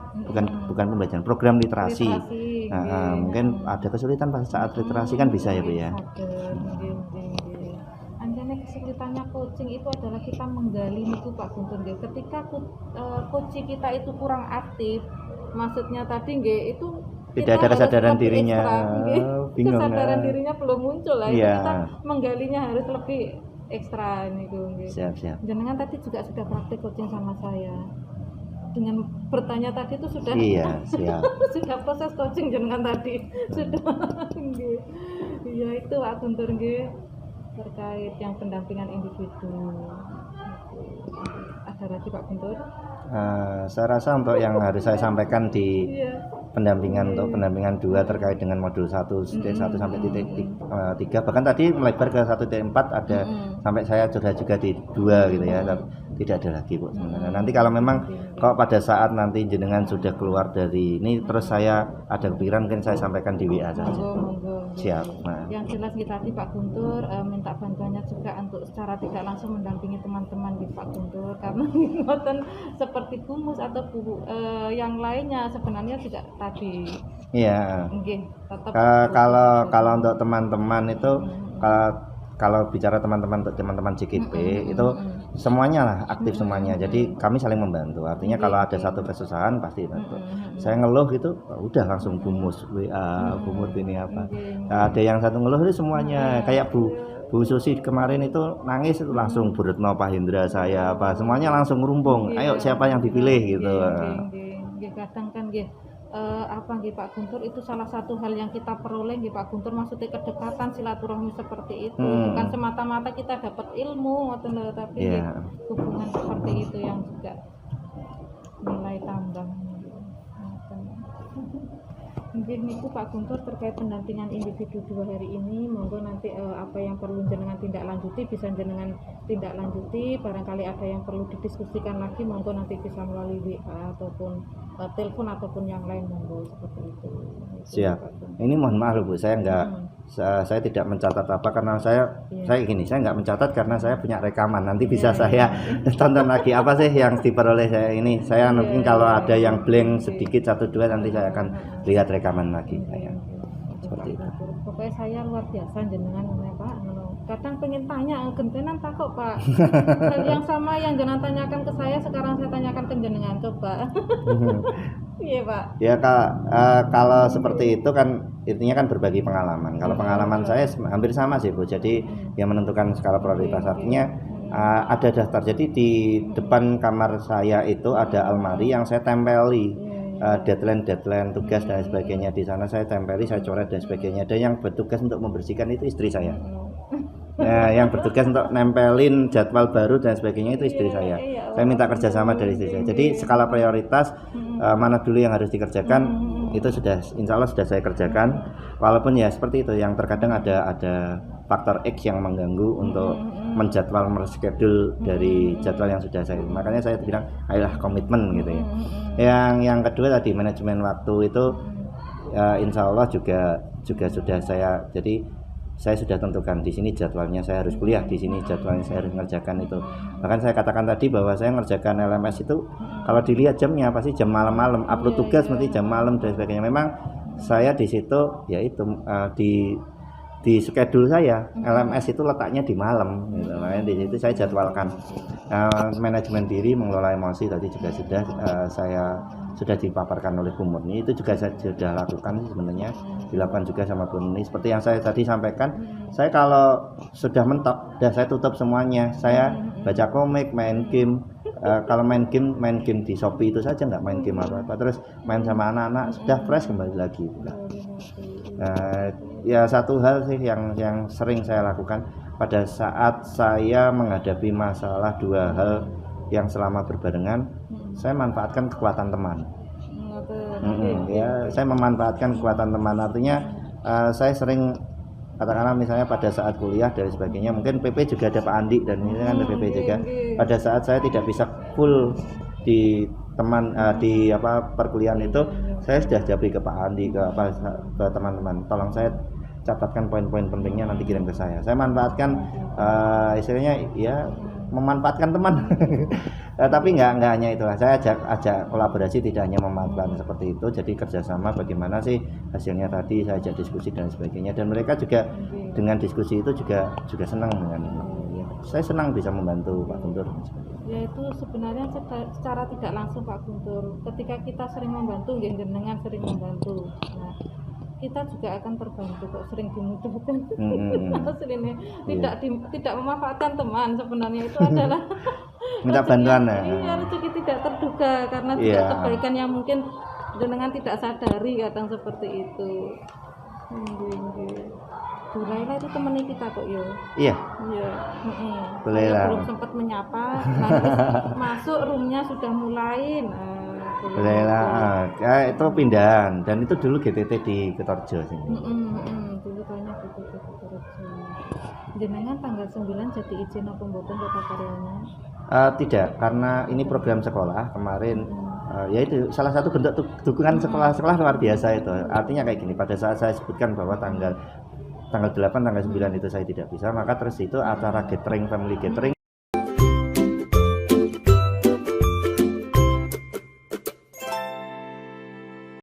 [SPEAKER 6] bukan pembelajaran, program literasi. Mungkin ada kesulitan pada saat literasi kan bisa ya Bu ya.
[SPEAKER 5] Kesulitannya coaching itu adalah kita menggali itu Pak Guntur nggih. Ketika coaching kita itu kurang aktif, maksudnya tadi nggih itu
[SPEAKER 6] tidak ada kesadaran dirinya,
[SPEAKER 5] bingung, kesadaran dirinya belum muncul lah. Kita menggalinya harus lebih ekstra niku nggih.
[SPEAKER 6] Siap.
[SPEAKER 5] Jenengan tadi juga sudah praktik coaching sama saya. Dengan bertanya tadi itu sudah
[SPEAKER 6] siap.
[SPEAKER 5] Sudah proses coaching jenengan tadi. Sudah nggih. Iya itu Pak Guntur nggih. Terkait yang pendampingan individu, ada lagi Pak Guntur?
[SPEAKER 6] Saya rasa untuk yang harus saya sampaikan di pendampingan untuk pendampingan 2 terkait dengan modul 1 sampai titik 3, bahkan tadi melebar ke 1.4 ada sampai saya sudah juga di 2 gitu ya, tidak ada lagi Bu sebenarnya. Nanti kalau memang kalau pada saat nanti jenengan sudah keluar dari ini terus saya ada kepikiran mungkin saya sampaikan di WA saja. Siap.
[SPEAKER 5] Yang jelas kita tadi Pak Guntur minta bantuannya juga untuk secara tidak langsung mendampingi teman-teman di Pak Guntur, karena ngoten seperti gumus atau buku yang lainnya sebenarnya tidak tadi.
[SPEAKER 6] Iya. Kalau untuk teman-teman itu kalau bicara teman-teman JKP itu semuanya lah aktif semuanya. Jadi kami saling membantu. Artinya kalau ada satu kesusahan pasti bantu. Saya ngeluh gitu, udah langsung gumus WA, gumut ini apa. Nah, ada yang satu ngeluh itu semuanya. Kayak Bu Susi kemarin itu nangis itu langsung Bu Retno, Pak Hendra, saya apa semuanya langsung ngurumpung. Ayo siapa yang dipilih gitu.
[SPEAKER 5] Kadang kan Pak Guntur itu salah satu hal yang kita peroleh Pak Guntur, maksudnya kedekatan silaturahmi seperti itu, bukan semata-mata kita dapat ilmu tapi hubungan seperti itu yang juga nilai tambah. Mungkin itu Pak Guntur terkait pendampingan individu 2 hari ini, monggo nanti apa yang perlu jenengan tindak lanjuti bisa jenengan tindak lanjuti, barangkali ada yang perlu didiskusikan lagi monggo nanti bisa melalui WA ataupun telepon ataupun yang lain, monggo seperti itu.
[SPEAKER 6] Siap. Ini mohon maaf Bu, saya saya tidak mencatat apa karena saya nggak mencatat karena saya punya rekaman, nanti bisa saya tonton lagi apa sih yang diperoleh saya ini. Saya mungkin kalau ada yang blank sedikit 1-2 nanti saya akan lihat rekaman lagi saya. Seperti itu.
[SPEAKER 5] Pokoknya saya luar biasa jenengan Pak. Kadang pengen tanya gentenan takut Pak. Hal yang sama yang jenengan tanyakan ke saya sekarang saya tanyakan ke jenengan coba. Iya Pak. Ya
[SPEAKER 6] Kak, kalau seperti itu kan intinya kan berbagi pengalaman. Kalau pengalaman saya hampir sama sih Bu. Jadi yang menentukan skala prioritas artinya ada daftar. Jadi di depan kamar saya itu ada almari yang saya tempeli. deadline tugas dan sebagainya di sana saya tempeli, saya coret dan sebagainya. Dan yang bertugas untuk membersihkan itu istri saya. Nah, yang bertugas untuk nempelin jadwal baru dan sebagainya itu istri saya. Saya minta kerjasama dari istri saya. Jadi skala prioritas mana dulu yang harus dikerjakan itu sudah, insya Allah sudah saya kerjakan. Walaupun ya seperti itu, yang terkadang ada faktor X yang mengganggu untuk menjadwal mereschedule dari jadwal yang sudah saya. Makanya saya bilang ayolah komitmen gitu ya. Yang kedua tadi manajemen waktu itu insya Allah juga sudah saya, jadi saya sudah tentukan di sini jadwalnya saya harus kuliah, di sini jadwalnya saya harus mengerjakan itu. Bahkan saya katakan tadi bahwa saya mengerjakan LMS itu kalau dilihat jamnya pasti jam malam-malam, upload tugas mesti jam malam dan sebagainya. Memang saya di situ yaitu di schedule saya LMS itu letaknya di malam gitu. Makanya di situ saya jadwalkan manajemen diri, mengelola emosi tadi juga sudah dipaparkan oleh Bu Murni, itu juga saya sudah lakukan sebenarnya, dilakukan juga sama Bu Murni. Seperti yang saya tadi sampaikan, saya kalau sudah mentok dan saya tutup semuanya, saya baca komik, main game. Kalau main game di Shopee itu saja, nggak main game apa-apa, terus main sama anak-anak, sudah fresh kembali lagi. Ya satu hal sih yang sering saya lakukan pada saat saya menghadapi masalah, dua hal yang selama berbarengan, saya manfaatkan kekuatan teman. Ya, saya memanfaatkan kekuatan teman, artinya saya sering katakanlah misalnya pada saat kuliah dan sebagainya, mungkin PP juga ada Pak Andi dan ini kan PP juga. Pada saat saya tidak bisa full di perkuliahan itu, saya sudah japri ke Pak Andi, ke teman-teman, tolong saya catatkan poin-poin pentingnya, nanti kirim ke saya. Saya manfaatkan istilahnya ya memanfaatkan teman. Tapi nggak hanya itulah, saya ajak kolaborasi, tidak hanya memanfaatkan seperti itu, jadi kerjasama bagaimana sih hasilnya tadi, saya ajak diskusi dan sebagainya, dan mereka juga dengan diskusi itu juga senang dengan ya, saya senang bisa membantu Pak Guntur.
[SPEAKER 5] Ya itu sebenarnya secara tidak langsung Pak Guntur, ketika kita sering membantu, jenengan sering membantu, nah kita juga akan terbantu kok, sering dimudahkan. Aslinya tidak memanfaatkan teman, sebenarnya itu adalah
[SPEAKER 6] minta bantuan ya.
[SPEAKER 5] Iya, rezeki tidak terduga karena tidak kebaikan yang mungkin jenengan tidak sadari, kadang seperti itu. Bu Laila itu temennya kita kok yo. Iya. Boleh lah. Belum sempat menyapa, nanti masuk roomnya sudah mulai.
[SPEAKER 6] Boleh lah. Itu pindahan dan itu dulu GTT di Ketorjo sini.
[SPEAKER 5] Dulu kayaknya GTT di Ketorjo. Jenengan tanggal 9 jadi izin apa mboten kota karyanya?
[SPEAKER 6] Tidak, karena ini program sekolah kemarin. Ya itu salah satu bentuk dukungan sekolah luar biasa itu. Artinya kayak gini, pada saat saya sebutkan bahwa tanggal 8, tanggal 9 itu saya tidak bisa, maka terus itu acara gathering, family gathering